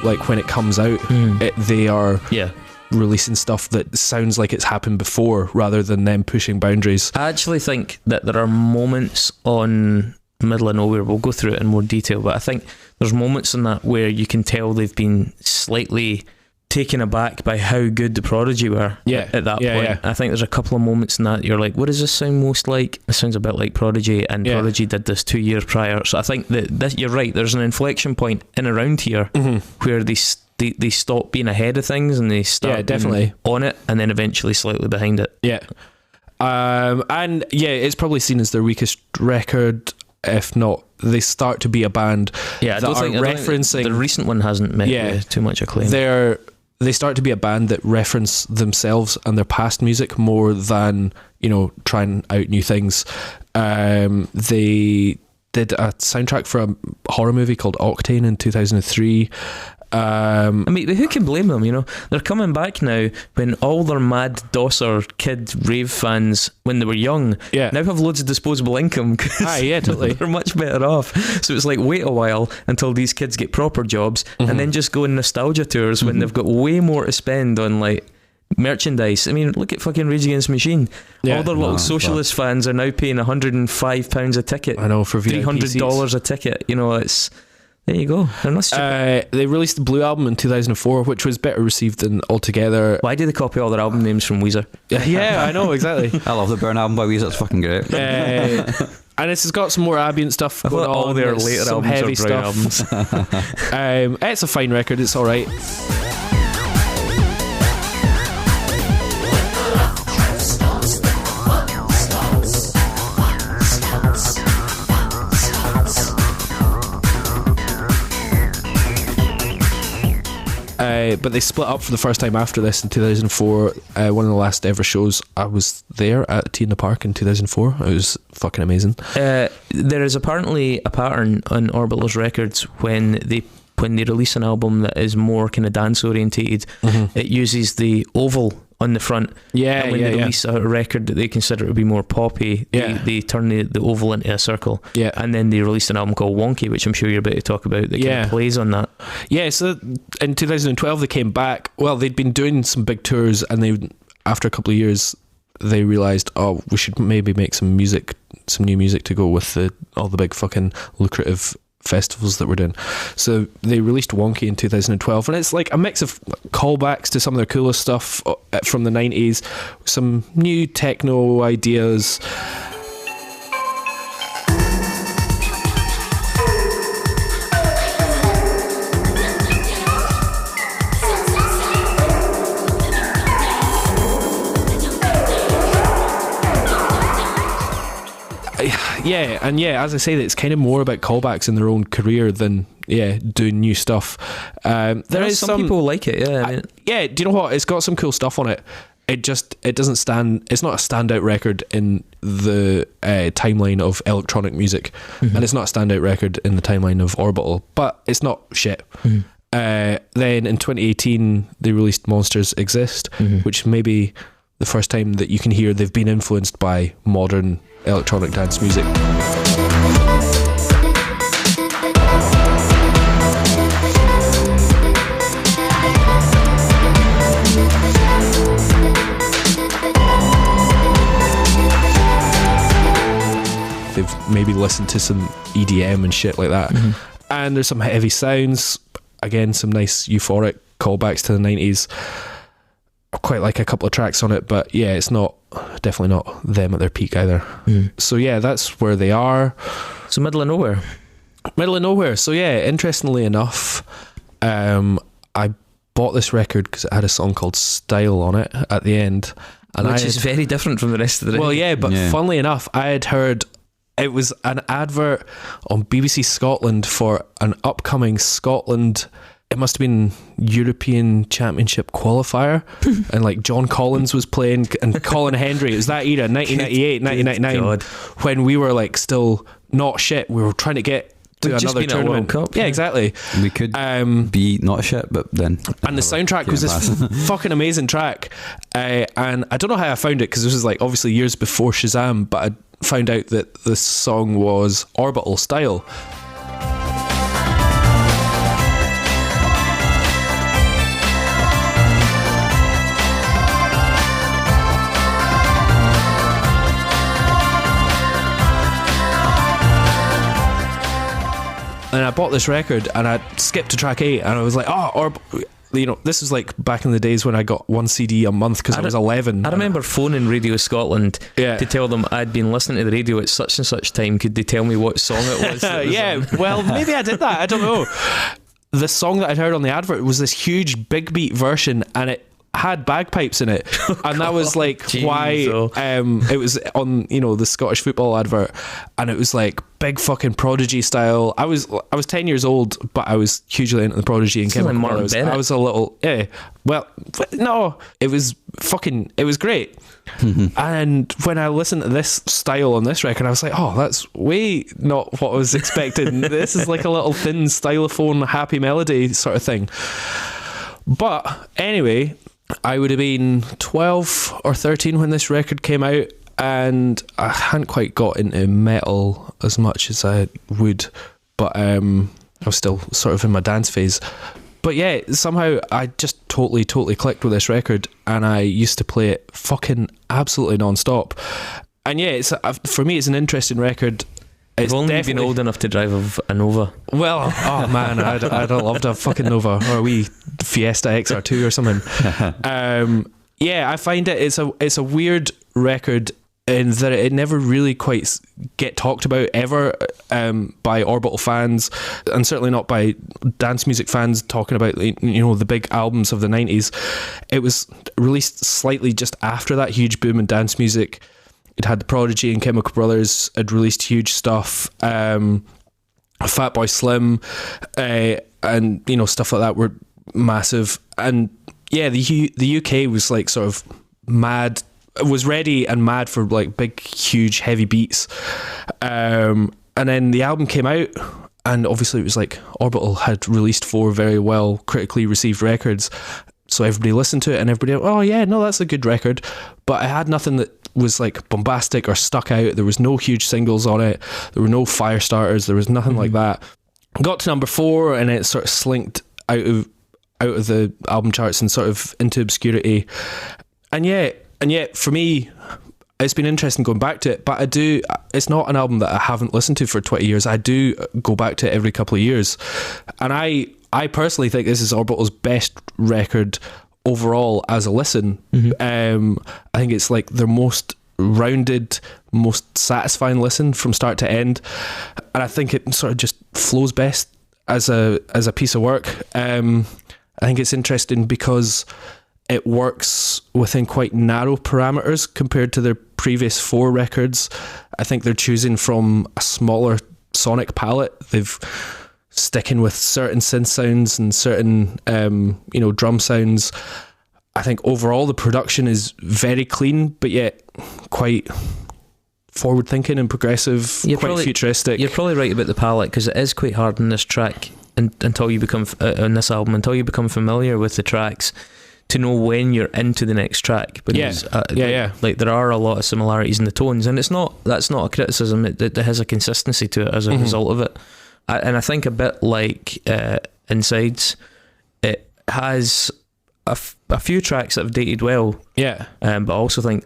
Like when it comes out, they are releasing stuff that sounds like it's happened before, rather than them pushing boundaries. I actually think that there are moments on Middle of Nowhere, we'll go through it in more detail, but I think there's moments in that where you can tell they've been slightly taken aback by how good the Prodigy were at that point. Yeah. I think there's a couple of moments in that you're like, what does this sound most like? It sounds a bit like Prodigy, and Prodigy did this 2 years prior. So I think that you're right, there's an inflection point in around here where they stop being ahead of things and they start definitely on it, and then eventually slightly behind it. And it's probably seen as their weakest record, if not they start to be a band I don't think the recent one hasn't met too much acclaim. They start to be a band that reference themselves and their past music more than, you know, trying out new things. They did a soundtrack for a horror movie called Octane in 2003. I mean, who can blame them? You know, they're coming back now when all their mad dosser kid rave fans, when they were young, now have loads of disposable income. Totally. They're much better off. So it's like, wait a while until these kids get proper jobs, and then just go on nostalgia tours when they've got way more to spend on like merchandise. I mean, look at fucking Rage Against the Machine. All their little socialist fans are now paying £105 a ticket. I know, for $300 a ticket. You know, it's There you go. They're not They released the Blue album in 2004, which was better received than Altogether. Why do they copy all their album names from Weezer? Yeah, I know, exactly. I love the Burn album by Weezer. It's fucking great. And it's got some more ambient stuff going on. All their later some albums heavy are brown stuff. albums. It's a fine record. It's all right. But they split up for the first time after this in 2004. One of the last ever shows I was there at T in the Park in 2004. It was fucking amazing. There is apparently a pattern on Orbital's records when they release an album that is more kind of dance orientated. It uses the oval on the front. And when they release a record that they consider to be more poppy, they turn the oval into a circle. And then they released an album called Wonky, which I'm sure you're about to talk about, that kind of plays on that. So in 2012 they came back. Well, they'd been doing some big tours, and after a couple of years they realised, we should maybe make some new music to go with all the big fucking lucrative festivals that we're doing. So they released Wonky in 2012, and it's like a mix of callbacks to some of their coolest stuff from the 90s, some new techno ideas. As I say, it's kind of more about callbacks in their own career than doing new stuff. There is some people like it. Do you know what? It's got some cool stuff on it. It doesn't stand. It's not a standout record in the timeline of electronic music, and it's not a standout record in the timeline of Orbital. But it's not shit. Then in 2018 they released Monsters Exist, which may be the first time that you can hear they've been influenced by modern electronic dance music. They've maybe listened to some EDM and shit like that. And there's some heavy sounds, again some nice euphoric callbacks to the 90s. I quite like a couple of tracks on it, but it's definitely not them at their peak either. So that's where they are. So middle of nowhere. So interestingly enough, I bought this record because it had a song called Style on it at the end, and which is very different from the rest of the record. Funnily enough, I had heard it was an advert on BBC Scotland for an upcoming Scotland, it must have been European Championship qualifier, and like John Collins was playing, and Colin Hendry. It was that era, 1998, 1999, when we were like still not shit. We were trying to get to another tournament. Cup, yeah, exactly. We could be not shit, but then. And the soundtrack was this fucking amazing track, and I don't know how I found it because this was like obviously years before Shazam, but I found out that the song was Orbital Style. And I bought this record and I skipped to track 8 and I was like, this was like back in the days when I got one CD a month because I was 11. I remember phoning Radio Scotland to tell them I'd been listening to the radio at such and such time. Could they tell me what song it was? Well, maybe I did that. I don't know. The song that I'd heard on the advert was this huge big beat version, and it had bagpipes in it, and that was like why it was on the Scottish football advert, and it was like big fucking Prodigy style. I was 10 years old, but I was hugely into the Prodigy and Chemical Brothers. I was a little it was great. And when I listened to this style on this record, I was like, oh, that's way not what I was expecting. This is like a little thin stylophone happy melody sort of thing. But anyway, I would have been 12 or 13 when this record came out, and I hadn't quite got into metal as much as I would, but I was still sort of in my dance phase. But yeah, somehow I just totally clicked with this record, and I used to play it fucking absolutely non-stop. And yeah, for me it's an interesting record I've only been old enough to drive a Nova. Well, oh man, I'd love to have fucking Nova or a wee Fiesta XR2 or something. Yeah, I find it's a weird record in that it never really quite get talked about ever by Orbital fans, and certainly not by dance music fans talking about the big albums of the 90s. It was released slightly just after that huge boom in dance music. It had the Prodigy and Chemical Brothers had released huge stuff. Fatboy Slim and stuff like that were massive. And yeah, the UK was like sort of mad, was ready and mad for like big, huge, heavy beats. And then the album came out, and obviously it was like Orbital had released 4 very well critically received records. So everybody listened to it, and everybody, oh yeah, no, that's a good record. But I had nothing that was like bombastic or stuck out. There was no huge singles on it. There were no fire starters. There was nothing like that. Got to number 4, and it sort of slinked out of the album charts and sort of into obscurity. And yet for me, it's been interesting going back to it. But it's not an album that I haven't listened to for 20 years. I do go back to it every couple of years, and I personally think this is Orbital's best record overall as a listen. I think it's like their most rounded, most satisfying listen from start to end, and I think it sort of just flows best as a piece of work. I think it's interesting because it works within quite narrow parameters compared to their previous 4 records. I think they're choosing from a smaller sonic palette. They've sticking with certain synth sounds and certain drum sounds. I think overall the production is very clean, but yet quite forward thinking and progressive, futuristic. You're probably right about the palette, because it is quite hard on this track until you become on this album, until you become familiar with the tracks, to know when you're into the next track. Because like there are a lot of similarities in the tones, and that's not a criticism. It has a consistency to it as a result of it. And I think a bit like Insides, it has a few tracks that have dated well. Yeah. But I also think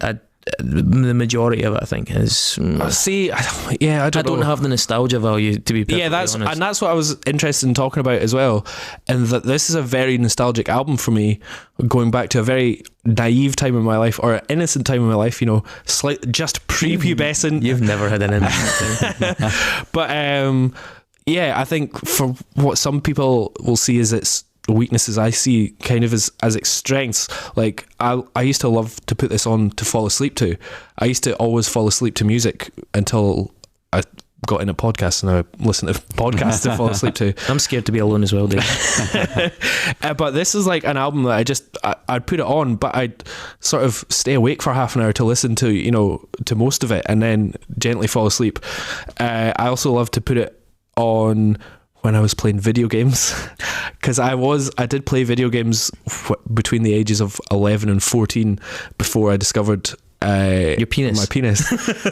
the majority of it, I think, is. I don't have the nostalgia value, to be perfectly honest. And that's what I was interested in talking about as well. And that this is a very nostalgic album for me, going back to a very naive time in my life, or an innocent time in my life. Just prepubescent. You've never had an innocent time. But I think for what some people will see as its weaknesses, I see kind of as its strengths. Like I used to love to put this on to fall asleep to. I used to always fall asleep to music until I got in a podcast, and I listen to podcasts to fall asleep to. I'm scared to be alone as well, Dave. But this is like an album that I'd put it on, but I'd sort of stay awake for half an hour to listen to to most of it, and then gently fall asleep. I also love to put it on when I was playing video games, because I did play video games between the ages of 11 and 14 before I discovered your penis. My penis.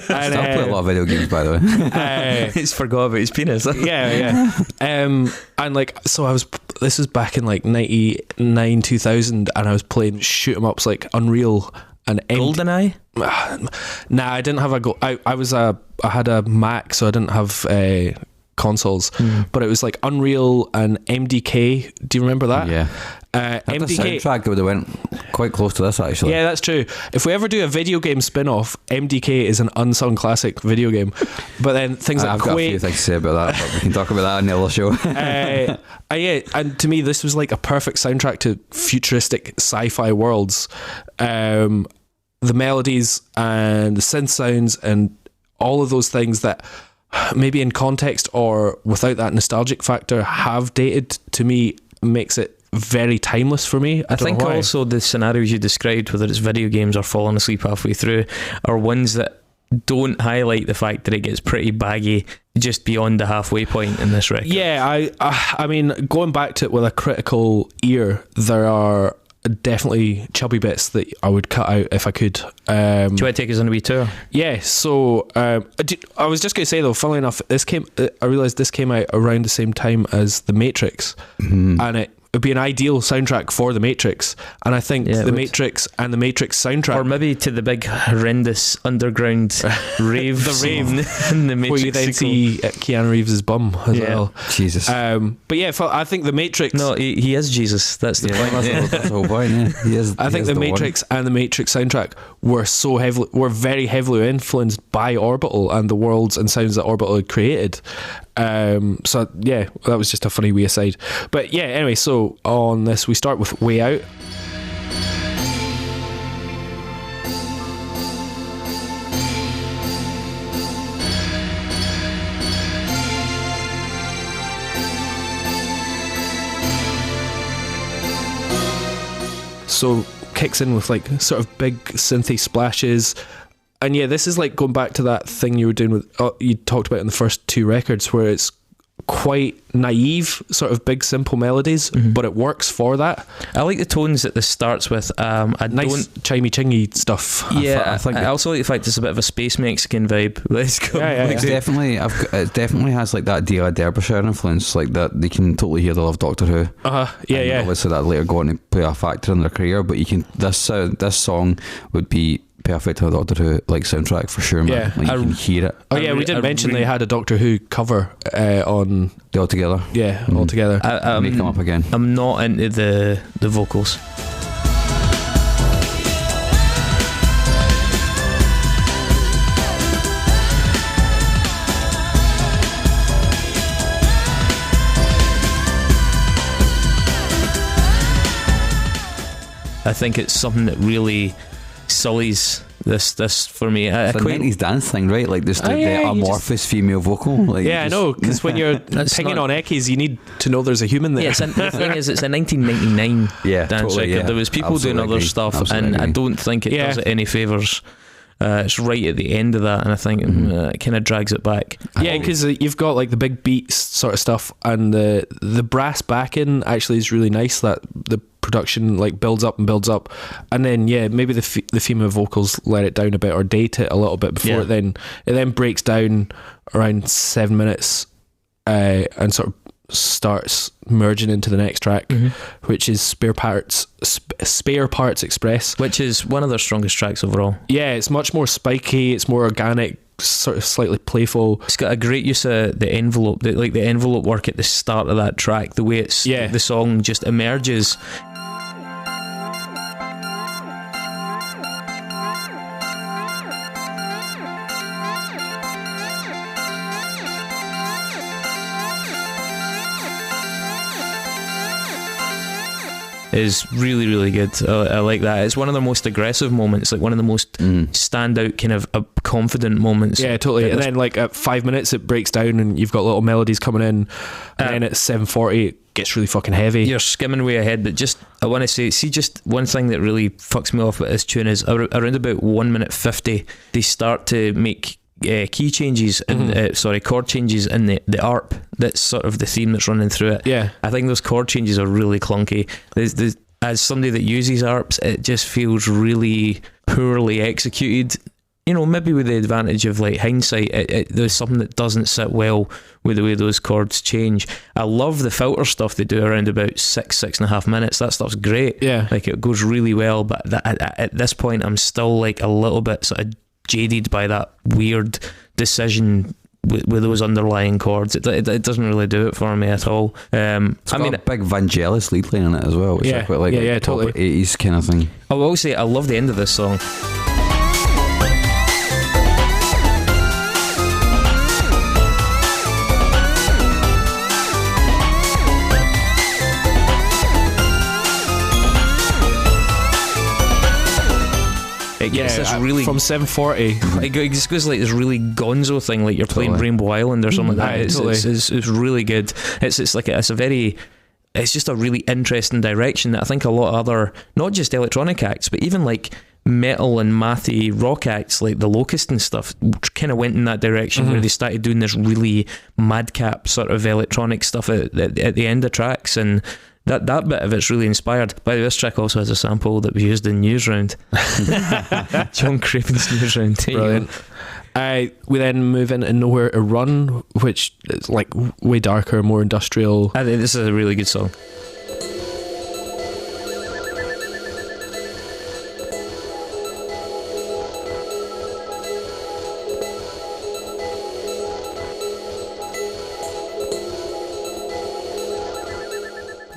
And I still play a lot of video games, by the way. He's forgot about his penis. Yeah. And this was back in like 99, 2000, and I was playing shoot 'em ups like Unreal and GoldenEye. Nah, I didn't have I had a Mac, so I didn't have consoles, but it was like Unreal and MDK. Do you remember that? Yeah. MDK, the soundtrack would have went quite close to this, actually. Yeah, that's true. If we ever do a video game spin-off, MDK is an unsung classic video game. But then things like I've got a few things to say about that, but we can talk about that on the other show. And to me, this was like a perfect soundtrack to futuristic sci-fi worlds. The melodies and the synth sounds and all of those things that maybe in context or without that nostalgic factor have dated, to me makes it very timeless for me. I think also the scenarios you described, whether it's video games or falling asleep halfway through, are ones that don't highlight the fact that it gets pretty baggy just beyond the halfway point in this record. Yeah, I mean, going back to it with a critical ear, there are definitely chubby bits that I would cut out if I could. Do you want to take us on a wee tour? Yeah, so I was just going to say though, funnily enough, I realised this came out around the same time as The Matrix, and it'd be an ideal soundtrack for The Matrix, and I think Yeah, it The would. Matrix and The Matrix soundtrack, Or maybe to the big horrendous underground rave, The rave. song in the Matrix where you then sequel. see Keanu Reeves' bum as Yeah. well. Jesus. But yeah, I think The Matrix. No, he is Jesus. That's the point. That's the whole point. Yeah. I think The Matrix and The Matrix soundtrack were very heavily influenced by Orbital and the worlds and sounds that Orbital had created. So yeah, that was just a funny wee aside. But yeah, anyway, so on this we start with Way Out. So kicks in with like sort of big synthy splashes, and yeah, this is like going back to that thing you were doing with you talked about in the first two records, where it's quite naive, sort of big simple melodies, but it works for that. I like the tones that this starts with. I Nice don't. chimey chingy stuff. Yeah, I think I also like the fact it's a bit of a space Mexican vibe. Let's go. Yeah, It's definitely, it definitely has like that D.I. Derbyshire influence, like that. They can totally hear the love Doctor Who. Yeah, And yeah. obviously that later go on to play a factor in their career, but you can this song would be perfect to a Doctor Who like soundtrack for sure, man. Yeah. Like, you can hear it. Oh yeah, we didn't mention they had a Doctor Who cover on. They all together. Yeah, all together. Make them up again. I'm not into the vocals. I think it's something that really sullies this for me. It's a 90s dance thing, right? Like this, Oh, yeah, the you amorphous female vocal. Like, Yeah, I know, because when you're It's pinging not- on Eckies, you need to know there's a human there. Yeah, the thing is, it's a 1999 Yeah, dance totally, record. yeah. There was people doing Absolutely other agree. stuff, Absolutely and I agree. don't think it Yeah. does it any favours. It's right at the end of that, and I think it kind of drags it back. Yeah, because you've got like the big beats sort of stuff, and the brass backing actually is really nice. That the production like builds up, and then yeah, maybe the female vocals let it down a bit or date it a little bit before Yeah. it then breaks down around 7 minutes, and sort of starts merging into the next track, which is Spare Parts Express. Which is one of their strongest tracks overall. Yeah, it's much more spiky, it's more organic, sort of slightly playful. It's got a great use of the envelope, the envelope work at the start of that track. The way the song just emerges. Is really, really good. I like that. It's one of the most aggressive moments, like one of the most standout kind of confident moments. Yeah, totally. And then like at 5 minutes it breaks down and you've got little melodies coming in, and then at 7:40 it gets really fucking heavy. You're skimming way ahead, but just I want to say, just one thing that really fucks me off about this tune is around about 1 minute 50 they start to make key changes and chord changes in the ARP. That's sort of the theme that's running through it. Yeah. I think those chord changes are really clunky. As somebody that uses ARPs, it just feels really poorly executed. You know, maybe with the advantage of like hindsight, there's something that doesn't sit well with the way those chords change. I love the filter stuff they do around about 6.5 minutes. That stuff's great. Yeah. Like it goes really well, but at this point I'm still like a little bit sort of jaded by that weird decision with those underlying chords. It doesn't really do it for me at all. It's got a big Vangelis lead line in it as well, which Yeah, I quite like. yeah, like totally. proper 80s kind of thing. I will say I love the end of this song. It gets this really from 7:40. It just goes like this really gonzo thing, like you're playing Totally. Rainbow Island or something like that. It's, totally. it's really good. It's just a really interesting direction that I think a lot of other, not just electronic acts, but even like metal and mathy rock acts like The Locust and stuff kind of went in that direction where they started doing this really madcap sort of electronic stuff at the end of tracks, and that bit of it's really inspired. By the way, this track also has a sample that we used in Newsround. John Craven's Newsround. Brilliant. We then move into Nowhere to Run, which is like way darker, more industrial. I think this is a really good song.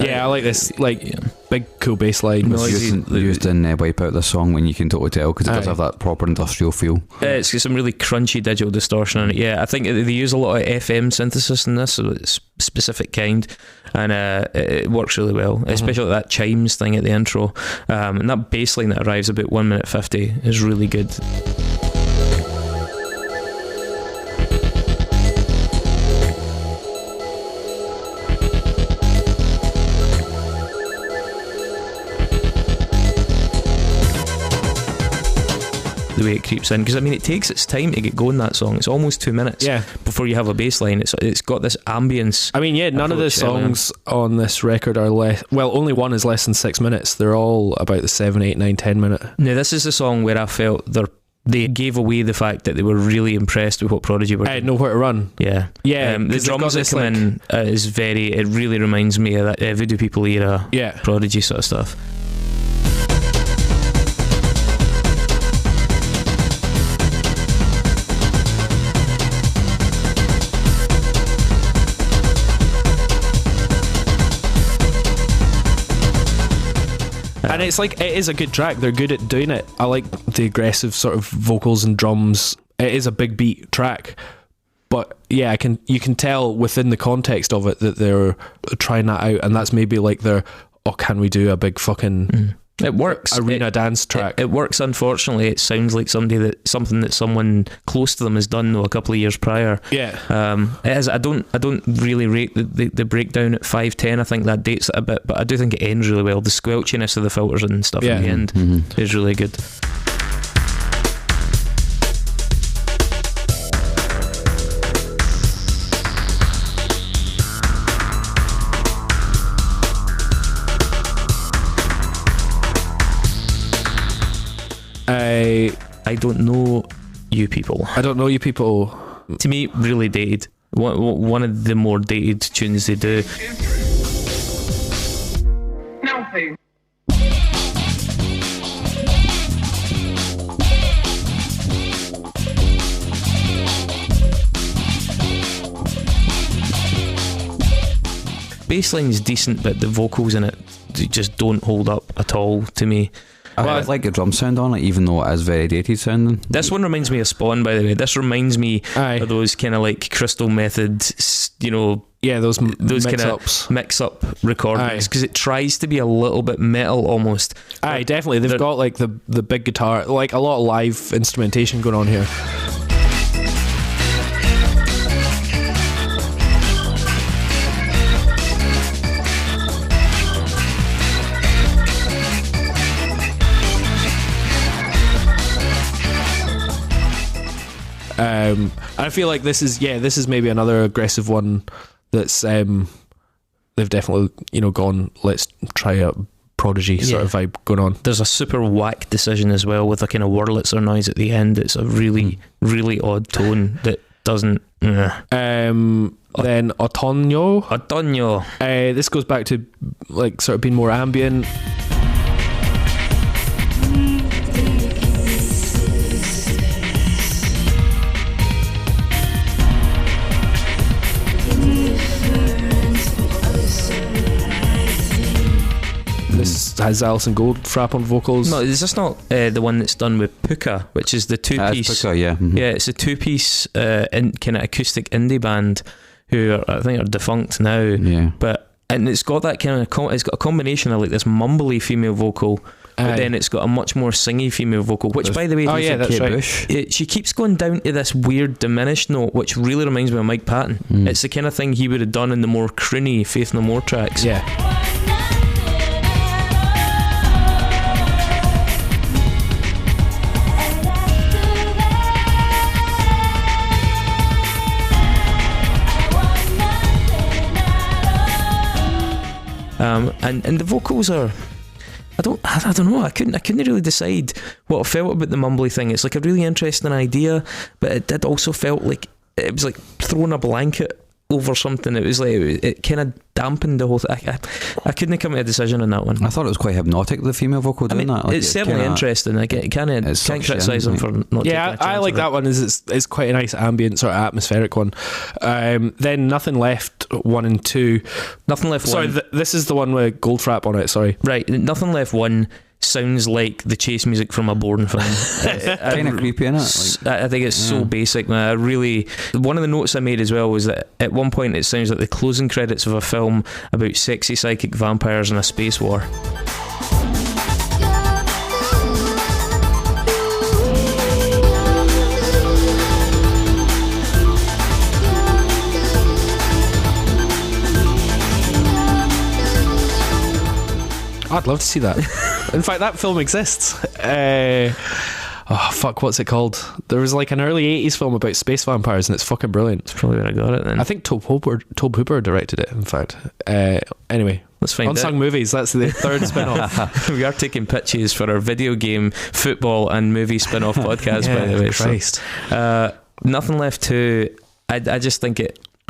Yeah, I like this, like, big cool bass line. Used in Wipeout, this song, when you can totally tell, because it does have that proper industrial feel. It's got some really crunchy digital distortion in it. Yeah, I think they use a lot of FM synthesis in this, so it's specific kind, and it works really well, especially that chimes thing at the intro, and that bass line that arrives about 1 minute 50 is really good. The way it creeps in, because I mean it takes its time to get going, that song. It's almost 2 minutes before you have a bass line. It's got this ambience. I mean, yeah, none of the songs on this record are less, well, only one is less than 6 minutes. They're all about the 7, 8, 9, 10 minute. Now this is the song where I felt they gave away the fact that they were really impressed with what Prodigy were doing. I had Nowhere to Run. Yeah. The drums that come in is it really reminds me of that Voodoo People era Prodigy sort of stuff. And it's like, it is a good track. They're good at doing it. I like the aggressive sort of vocals and drums. It is a big beat track, but yeah, you can tell within the context of it that they're trying that out, and that's maybe like can we do a big fucking it works arena dance track? It works. Unfortunately, it sounds like something that someone close to them has done a couple of years prior. Yeah. It is. I don't really rate the breakdown at 5:10. I think that dates it a bit, but I do think it ends really well. The squelchiness of the filters and stuff in the end is really good. I don't know you people. I don't know you people. To me, really dated. One of the more dated tunes they do. No, please. Bassline's decent, but the vocals in it just don't hold up at all to me. I like the drum sound on it, even though it is very dated sounding. This one reminds me of Spawn, by the way. This reminds me of those kind of like Crystal Method, those kind of mix-up recordings, because it tries to be a little bit metal almost. Definitely. They've got like the big guitar, like a lot of live instrumentation going on here. I feel like this is maybe another aggressive one that's they've definitely gone, let's try a Prodigy sort of vibe going on. There's a super whack decision as well with a kind of Wurlitzer noise at the end. It's a really really odd tone that doesn't then Otoño. This goes back to like sort of being more ambient. This has Alison Goldfrapp on vocals. No, is this not the one that's done with Puka, which is the two-piece? Puka, yeah. Mm-hmm. Yeah, it's a two-piece kind of acoustic indie band who I think are defunct now. Yeah. And it's got that kind of it's got a combination of like this mumbly female vocal, but then it's got a much more singy female vocal, which by the way, that's right. She keeps going down to this weird diminished note, which really reminds me of Mike Patton. It's the kind of thing he would have done in the more croony Faith No More tracks. Yeah. And the vocals are, I don't know. I couldn't really decide what I felt about the mumbly thing. It's like a really interesting idea, but it did also felt like it was like throwing a blanket over something. It was like it kind of dampened the whole thing. I couldn't come to a decision on that one. I thought it was quite hypnotic, the female vocal doing that. Like, it's certainly interesting. I can't criticise them for not. Yeah, I like that one. It's quite a nice ambient sort of atmospheric one. Then Nothing Left 1 and 2. Nothing Left 1. Sorry, this is the one with Goldfrapp on it. Sorry. Right, Nothing Left 1 sounds like the chase music from a Bourne film. Kind of creepy, innit? I think it's so basic, man. One of the notes I made as well was that at one point it sounds like the closing credits of a film about sexy psychic vampires in a space war. I'd love to see that. In fact, that film exists. What's it called? There was like an early 80s film about space vampires, and it's fucking brilliant. That's probably where I got it then. I think Tobe Hooper directed it, in fact. Anyway, let's find Unsung Movies, that's the third spin-off. We are taking pitches for our video game, football and movie spin-off podcast, by the way. Christ. So, Nothing Left 2, I just think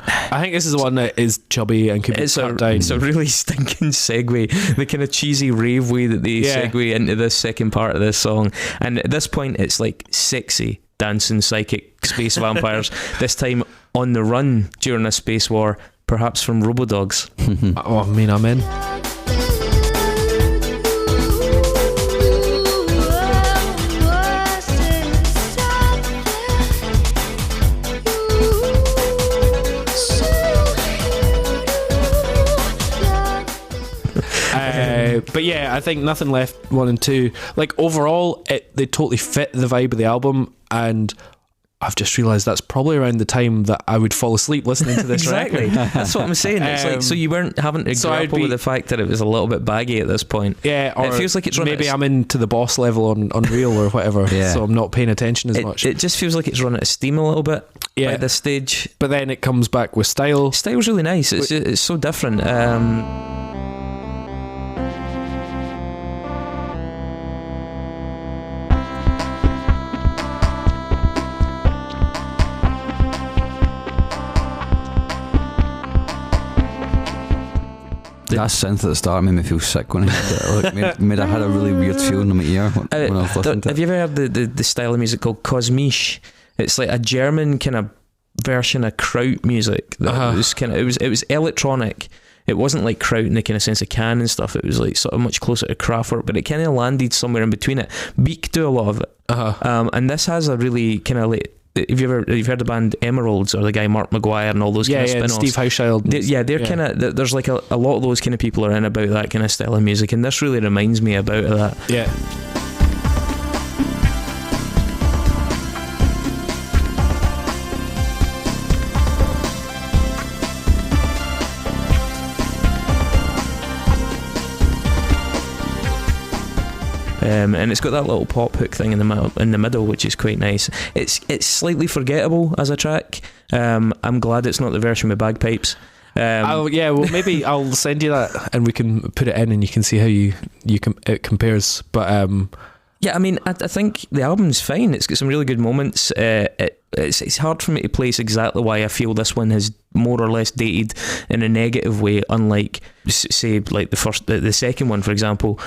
I think this is the one that is chubby and could be cut down. It's a really stinking segue, the kind of cheesy rave way that they segue into this second part of this song. And at this point, it's like sexy, dancing, psychic space vampires, this time on the run during a space war, perhaps from Robodogs. I'm in. But yeah, I think Nothing Left 1 and 2, like overall they totally fit the vibe of the album, and I've just realised that's probably around the time that I would fall asleep listening to this exactly. record. That's what I'm saying. It's like, so you weren't having to grapple with the fact that it was a little bit baggy at this point. Yeah, or it feels like it's run maybe I'm into the boss level on Unreal or whatever, so I'm not paying attention as much. It just feels like it's run out of steam a little bit by this stage. But then it comes back with style. Style's really nice. It's so different. That synth at the start made me feel sick when I heard it. Like, I had a really weird feeling in my ear when I was listening to it. Have you ever heard the style of music called Kosmisch? It's like a German kind of version of Kraut music. That was kind of it was electronic. It wasn't like Kraut in the kind of sense of Can and stuff. It was like sort of much closer to Kraftwerk, but it kind of landed somewhere in between it. Beak do a lot of it, and this has a really kind of like. You've heard the band Emeralds, or the guy Mark Maguire and all those kind of spin-offs? Steve Hauschild. They're kind of, there's like a lot of those kind of people are in about that kind of style of music, and this really reminds me about that. Yeah. And it's got that little pop hook thing in the middle, which is quite nice. It's slightly forgettable as a track. I'm glad it's not the version with bagpipes. Maybe I'll send you that and we can put it in and you can see how it compares. But yeah, I mean, I think the album's fine. It's got some really good moments. It's hard for me to place exactly why I feel this one has more or less dated in a negative way, unlike say like the second one, for example.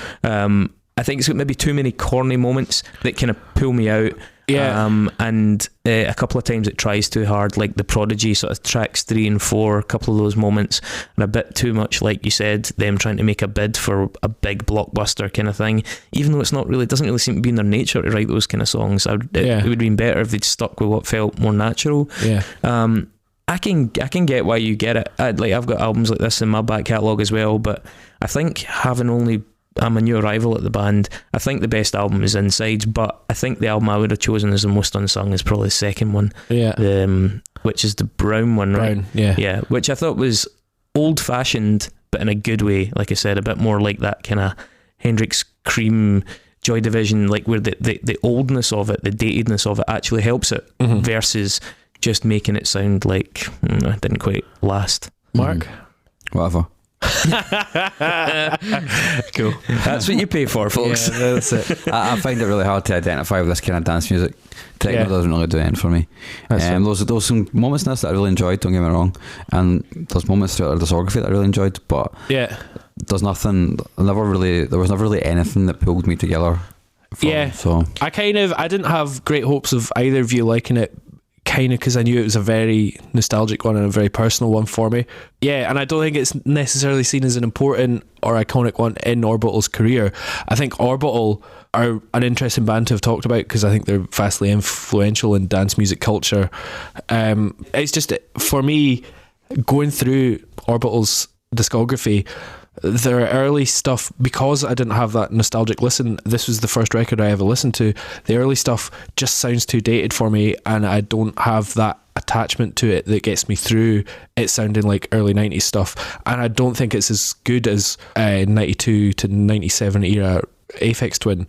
I think it's got maybe too many corny moments that kind of pull me out. Yeah. And a couple of times it tries too hard, like The Prodigy, sort of tracks 3 and 4, a couple of those moments, and a bit too much, like you said, them trying to make a bid for a big blockbuster kind of thing, even though it doesn't really seem to be in their nature to write those kind of songs. It would have been better if they'd stuck with what felt more natural. Yeah. I can get why you get it. I've got albums like this in my back catalogue as well, but I think I'm a new arrival at the band. I think the best album is Inside, but I think the album I would have chosen as the most unsung is probably the second one. Yeah. Which is the Brown one, right? Yeah. Which I thought was old-fashioned, but in a good way. Like I said, a bit more like that kind of Hendrix Cream, Joy Division, like where the oldness of it, the datedness of it actually helps it, versus just making it sound like it didn't quite last. Mark? Whatever. Cool. That's what you pay for, folks. Yeah, that's it. I find it really hard to identify with this kind of dance music. Techno doesn't really do anything for me. There's some moments in this that I really enjoyed, don't get me wrong, and there's moments throughout the discography that I really enjoyed, but there's nothing, there was never really anything that pulled me together. So I didn't have great hopes of either of you liking it, kind of because I knew it was a very nostalgic one and a very personal one for me. Yeah, and I don't think it's necessarily seen as an important or iconic one in Orbital's career. I think Orbital are an interesting band to have talked about because I think they're vastly influential in dance music culture. It's just, for me, going through Orbital's discography, their early stuff, because I didn't have that nostalgic listen, this was the first record I ever listened to, the early stuff just sounds too dated for me, and I don't have that attachment to it that gets me through it sounding like early 90s stuff, and I don't think it's as good as 92 to 97 era Aphex Twin.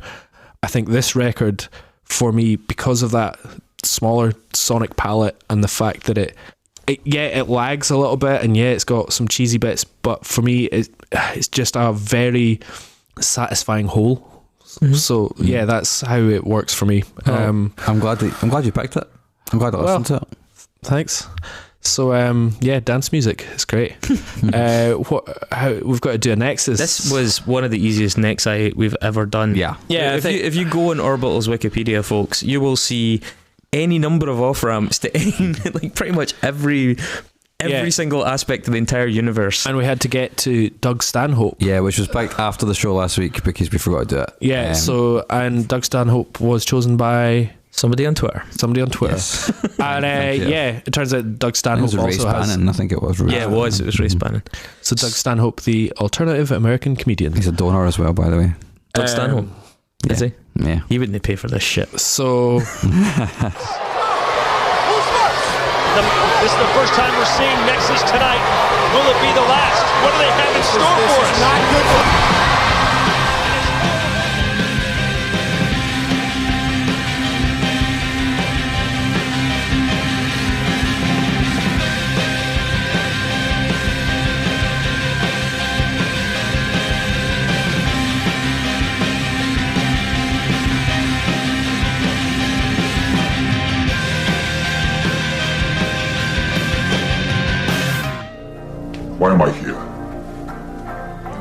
I think this record, for me, because of that smaller sonic palette and the fact that it lags a little bit, and it's got some cheesy bits, but for me it's just a very satisfying whole. So that's how it works for me. I'm glad you picked it. I'm glad I listened to it. Thanks. So dance music is great. We've got to do a Nexus. This was one of the easiest Nexi we've ever done. Yeah. If you go on Orbital's Wikipedia, folks, you will see any number of off ramps to any, like pretty much every single aspect of the entire universe. And we had to get to Doug Stanhope. Yeah, which was back after the show last week because we forgot to do it. Yeah, and Doug Stanhope was chosen by somebody on Twitter. Yes. And it turns out Doug Stanhope also has... I think it was. It was Ray Spannon. So Doug Stanhope, the alternative American comedian. He's a donor as well, by the way. Doug Stanhope. Is he? Yeah. He wouldn't pay for this shit. So... This is the first time we're seeing Nexus tonight. Will it be the last? What do they have in store for us? Not good for... Why am I here? You're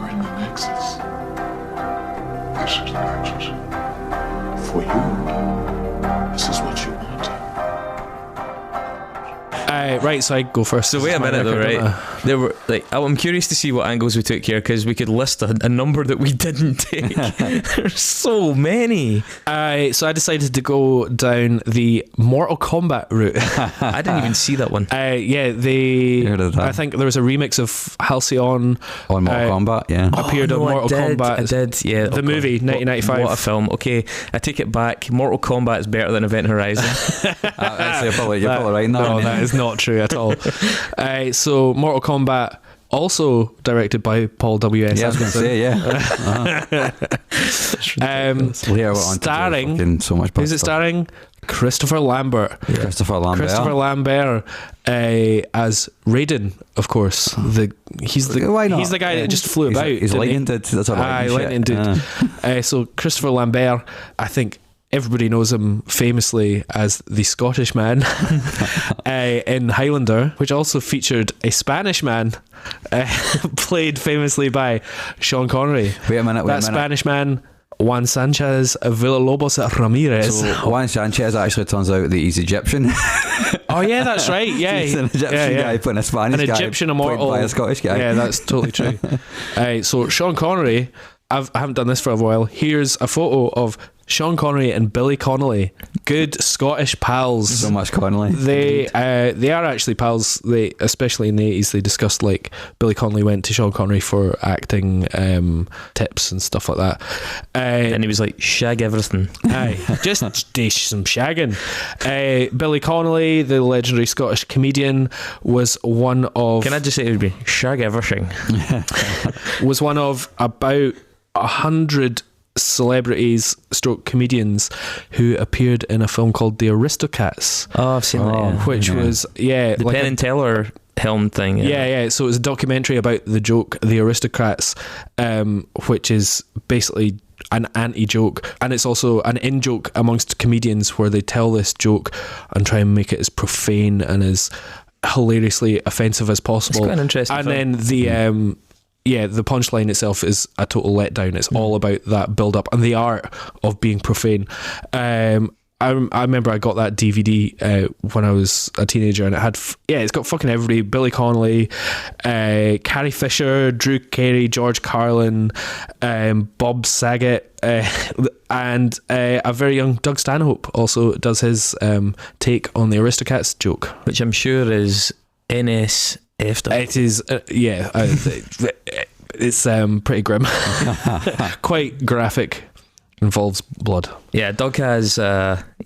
in the Nexus. This is the Nexus. For you, this is what you wanted. Right, so I go first. So wait a minute though, right? There were I'm curious to see what angles we took here, because we could list a number that we didn't take. There's so many. So I decided to go down the Mortal Kombat route. I didn't even see that one. I think there was a remix of Halcyon on Mortal Kombat. Yeah, appeared on Mortal Kombat. I did. Yeah, the movie 1995. What a film. Okay, I take it back. Mortal Kombat is better than Event Horizon. Actually, you're probably right. No, that is not true at all. So Mortal Kombat, also directed by Paul W.S. Yeah, I was going to say, starring, so much who's it starring? Christopher Lambert. Yeah. Christopher Lambert as Raiden, of course. He's the guy that just flew about. He's Lightning did. That's what Lightning did. So Christopher Lambert, I think everybody knows him famously as the Scottish man in Highlander, which also featured a Spanish man played famously by Sean Connery. Wait a minute. Spanish man, Juan Sanchez Villalobos Ramirez. So Juan Sanchez actually turns out that he's Egyptian. Oh yeah, that's right. Yeah, he's an Egyptian guy putting a Spanish guy, Egyptian immortal by a Scottish guy. Yeah, that's totally true. So Sean Connery, I haven't done this for a while. Here's a photo of Sean Connery and Billy Connolly, good Scottish pals. So much Connolly. They are actually pals. They, especially in the 80s, they discussed, like, Billy Connolly went to Sean Connery for acting tips and stuff like that. And he was like, shag everything. Aye, just dish some shagging. Billy Connolly, the legendary Scottish comedian, was one of... Can I just say it would be shag everything? Was one of about 100 celebrities stroke comedians who appeared in a film called The Aristocats. Oh, I've seen that, yeah. Which was, the like Penn and Teller helm thing. Yeah. So it was a documentary about the joke The Aristocrats, which is basically an anti-joke, and it's also an in-joke amongst comedians where they tell this joke and try and make it as profane and as hilariously offensive as possible. It's quite an interesting and film. then the punchline itself is a total letdown. It's all about that build-up and the art of being profane. I remember I got that DVD when I was a teenager, and it had it's got fucking everybody: Billy Connolly, Carrie Fisher, Drew Carey, George Carlin, Bob Saget, and a very young Doug Stanhope also does his take on the Aristocrats joke, which I'm sure is NSF'd. It is, it's pretty grim, quite graphic. Involves blood. Yeah, Doug has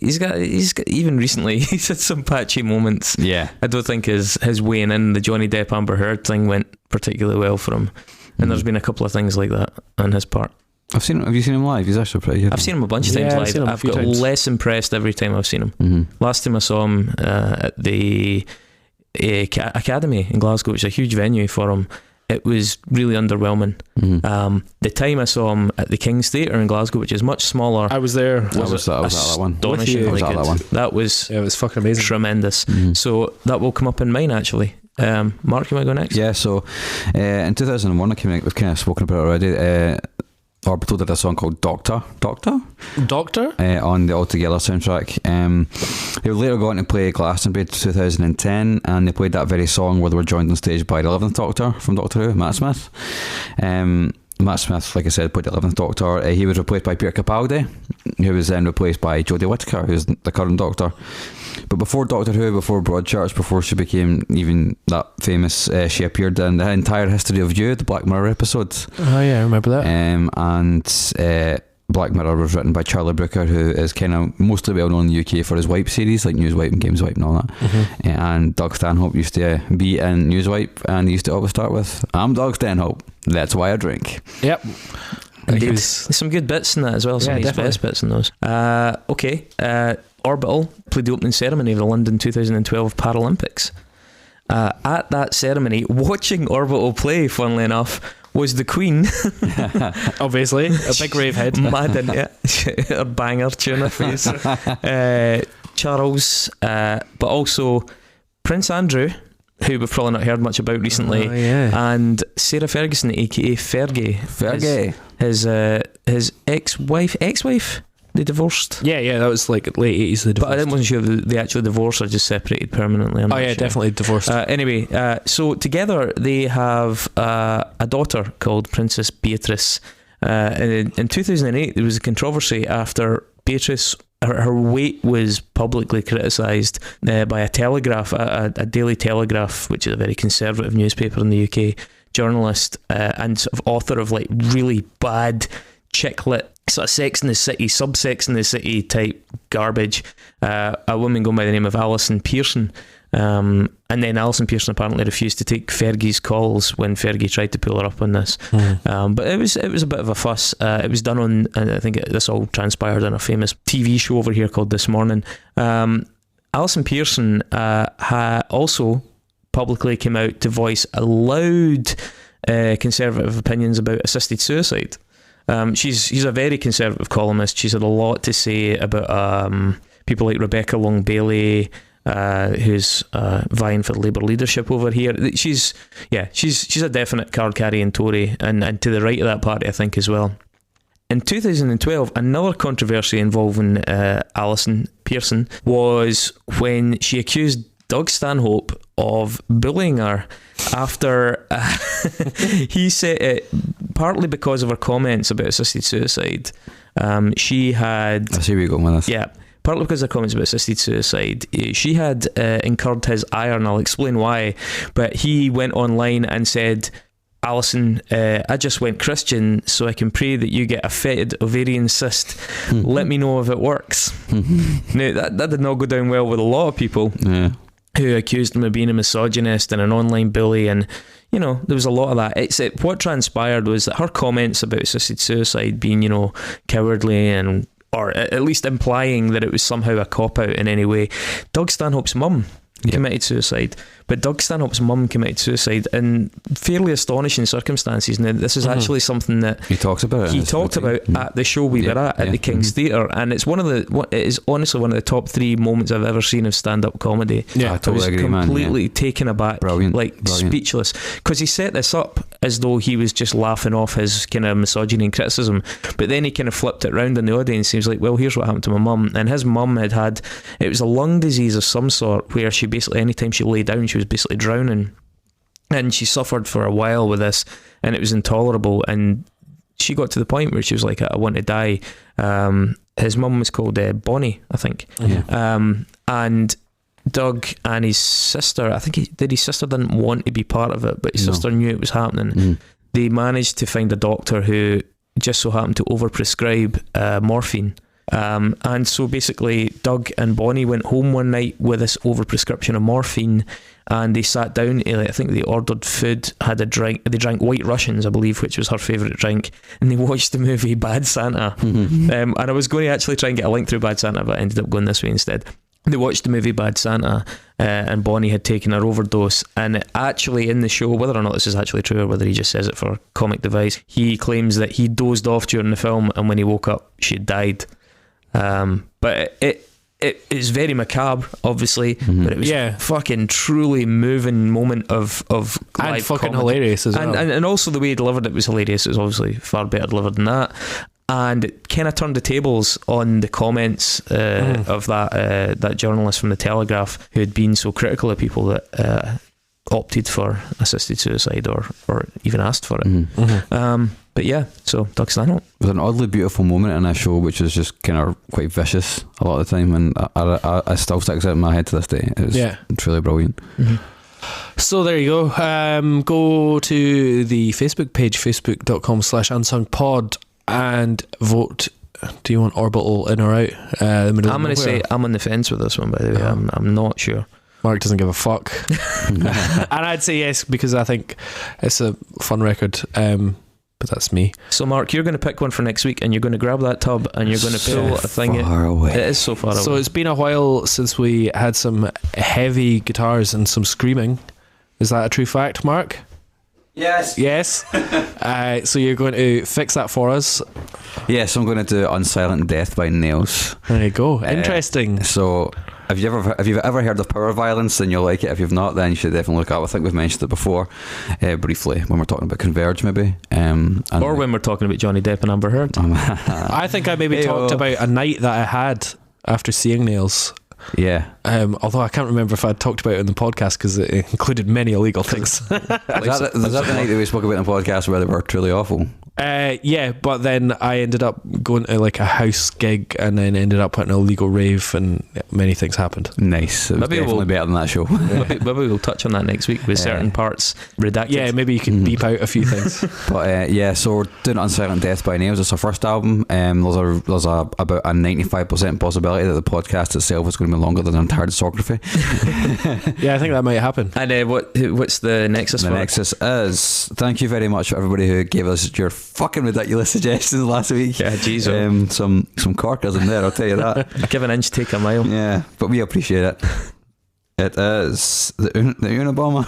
he's got even recently he's had some patchy moments. Yeah, I don't think his weighing in the Johnny Depp Amber Heard thing went particularly well for him, and there's been a couple of things like that on his part. I've seen him. Have you seen him live? He's actually pretty good. I've seen him a bunch of times live. I've got less impressed every time I've seen him. Mm-hmm. Last time I saw him at the Academy in Glasgow, which is a huge venue for him. It was really underwhelming. Mm-hmm. The time I saw him at the King's Theatre in Glasgow, which is much smaller, I was there. I was at that one. Astonishingly I was at that one. That was it was fucking amazing, tremendous. Mm-hmm. So that will come up in mine actually. Mark, you might go next. Yeah. So in 2001, we've kind of spoken about it already. Orbital did a song called Doctor on the Altogether soundtrack. They would later go on to play Glastonbury 2010, and they played that very song where they were joined on stage by the 11th Doctor from Doctor Who, Matt Smith. Matt Smith, like I said, played the 11th Doctor. He was replaced by Peter Capaldi, who was then replaced by Jodie Whittaker, who's the current Doctor. But before Doctor Who, before Broadchurch, before she became even that famous, she appeared in the entire History of You, the Black Mirror episodes. Oh yeah, I remember that. And Black Mirror was written by Charlie Brooker, who is kind of mostly well known in the UK for his Wipe series, like Newswipe and Gameswipe and all that. Mm-hmm. And Doug Stanhope used to be in Newswipe, and he used to always start with, "I'm Doug Stanhope, that's why I drink." Yep. Indeed. There's some good bits in that as well, some of his best bits in those. Orbital played the opening ceremony of the London 2012 Paralympics. At that ceremony, watching Orbital play, funnily enough, was the Queen. Obviously, a big rave head. Mad in it. Her banger tune her face. Charles, but also Prince Andrew, who we've probably not heard much about recently, and Sarah Ferguson, aka Fergie. His ex-wife. They divorced. Yeah, that was like late 80s. They divorced. But I wasn't sure if they actually divorced or just separated permanently. Sure. Definitely divorced. Anyway, so together they have a daughter called Princess Beatrice. In 2008, there was a controversy after Beatrice. Her weight was publicly criticised by a Telegraph, a Daily Telegraph, which is a very conservative newspaper in the UK, journalist and sort of author of like really bad chick lit sort of Sex in the City, sub-Sex in the City type garbage. A woman going by the name of Alison Pearson. And then Alison Pearson apparently refused to take Fergie's calls when Fergie tried to pull her up on this. But it was a bit of a fuss. It was done on, I think this all transpired on a famous TV show over here called This Morning. Alison Pearson also publicly came out to voice loud conservative opinions about assisted suicide. She's a very conservative columnist. She's had a lot to say about people like Rebecca Long Bailey, who's vying for Labour leadership over here. She's a definite card carrying Tory, and to the right of that party, I think, as well. In 2012, another controversy involving Alison Pearson was when she accused Doug Stanhope of bullying her after he said it, partly because of her comments about assisted suicide. She had... I see where you're going with this. Yeah, partly because of her comments about assisted suicide. She had incurred his ire, and I'll explain why, but he went online and said, "Alison, I just went Christian so I can pray that you get a fetid ovarian cyst. Let me know if it works." Now, that did not go down well with a lot of people. Yeah. Who accused him of being a misogynist and an online bully, and there was a lot of that. What transpired was that her comments about assisted suicide being, cowardly or at least implying that it was somehow a cop-out in any way. Doug Stanhope's mum committed suicide, But Doug Stanhope's mum committed suicide in fairly astonishing circumstances. Now, this is actually something that he talks about. He talked about at the show we were at the King's Theatre, and it's it is honestly one of the top 3 moments I've ever seen of stand-up comedy. Yeah, I totally agree, completely taken aback, Brilliant. Speechless, because he set this up as though he was just laughing off his kind of misogyny and criticism, but then he kind of flipped it around in the audience. He was like, well, here's what happened to my mum, and his mum had it was a lung disease of some sort, where she basically, anytime she lay down, she was basically drowning, and she suffered for a while with this, and it was intolerable, and she got to the point where she was like, I want to die. His mum was called Bonnie, I think. And Doug and his sister, I think his sister didn't want to be part of it, but his sister knew it was happening. They managed to find a doctor who just so happened to overprescribe morphine. And so basically Doug and Bonnie went home one night with this overprescription of morphine, and they sat down to, I think they ordered food, had a drink, they drank White Russians, I believe, which was her favourite drink, and they watched the movie Bad Santa. And I was going to actually try and get a link through Bad Santa, but I ended up going this way instead. They watched the movie Bad Santa, and Bonnie had taken her overdose, and actually in the show, whether or not this is actually true or whether he just says it for comic device, he claims that he dozed off during the film, and when he woke up she had died. But it is very macabre, obviously, but it was fucking truly moving moment of and live fucking comedy. hilarious as well. And also the way he delivered it was hilarious. It was obviously far better delivered than that, and it kind of turned the tables on the comments of that journalist from the Telegraph who had been so critical of people that opted for assisted suicide or even asked for it. But yeah, so Doug Stanhope. It was an oddly beautiful moment in a show which was just kind of quite vicious a lot of the time, and I still sticks out in my head to this day. It was truly brilliant. So there you go. Go to the Facebook page, facebook.com/unsungpod, and vote. Do you want Orbital in or out? I'm going to say I'm on the fence with this one, by the way. I'm not sure. Mark doesn't give a fuck. And I'd say yes, because I think it's a fun record. But that's me. So Mark, you're going to pick one for next week, and you're going to grab that tub, and you're going to pull a thing. Far away. It is so far away. So it's been a while since we had some heavy guitars and some screaming. Is that a true fact, Mark? Yes. Yes. So you're going to fix that for us. Yes, I'm going to do Unsilent Death by Nails. There you go. Interesting. So if you've ever heard of Power Violence, then you'll like it. If you've not, then you should definitely look up. I think we've mentioned it before, briefly, when we're talking about Converge, maybe. Or when we're talking about Johnny Depp and Amber Heard. I think I maybe talked about a night that I had after seeing Nails. Yeah. Although I can't remember if I'd talked about it in the podcast, because it included many illegal things. Was that the night that we spoke about in the podcast where they were truly awful? Yeah, but then I ended up going to like a house gig, and then ended up at an illegal rave, and many things happened. Nice. It was definitely better than that show. Maybe we'll touch on that next week with certain parts redacted. Yeah, maybe you can beep out a few things. But yeah, so we're doing Unsilent Death by Nails. It's our first album. There's about a 95% possibility that the podcast itself is going to be longer than the entire discography. Yeah, I think that might happen. And what's the Nexus? The Nexus is, thank you very much for everybody who gave us your fucking ridiculous suggestions last week. Yeah, geez. Some corkers in there, I'll tell you that. Give an inch, take a mile. Yeah, but we appreciate it. It is the Unabomber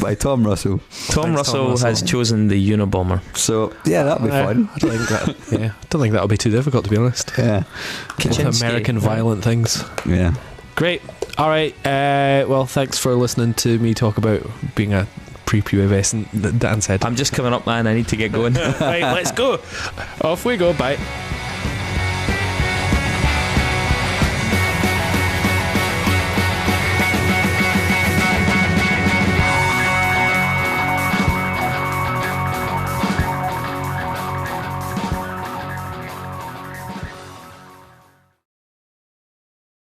by Tom Russell. Tom Russell has chosen the Unabomber. So yeah, that'll be fun. I don't think that'll be too difficult, to be honest. Yeah, American violent things. Yeah, great. All right. Well, thanks for listening to me talk about being a prepubescent Dan said. I'm just coming up, man. I need to get going. Right, let's go. Off we go. Bye.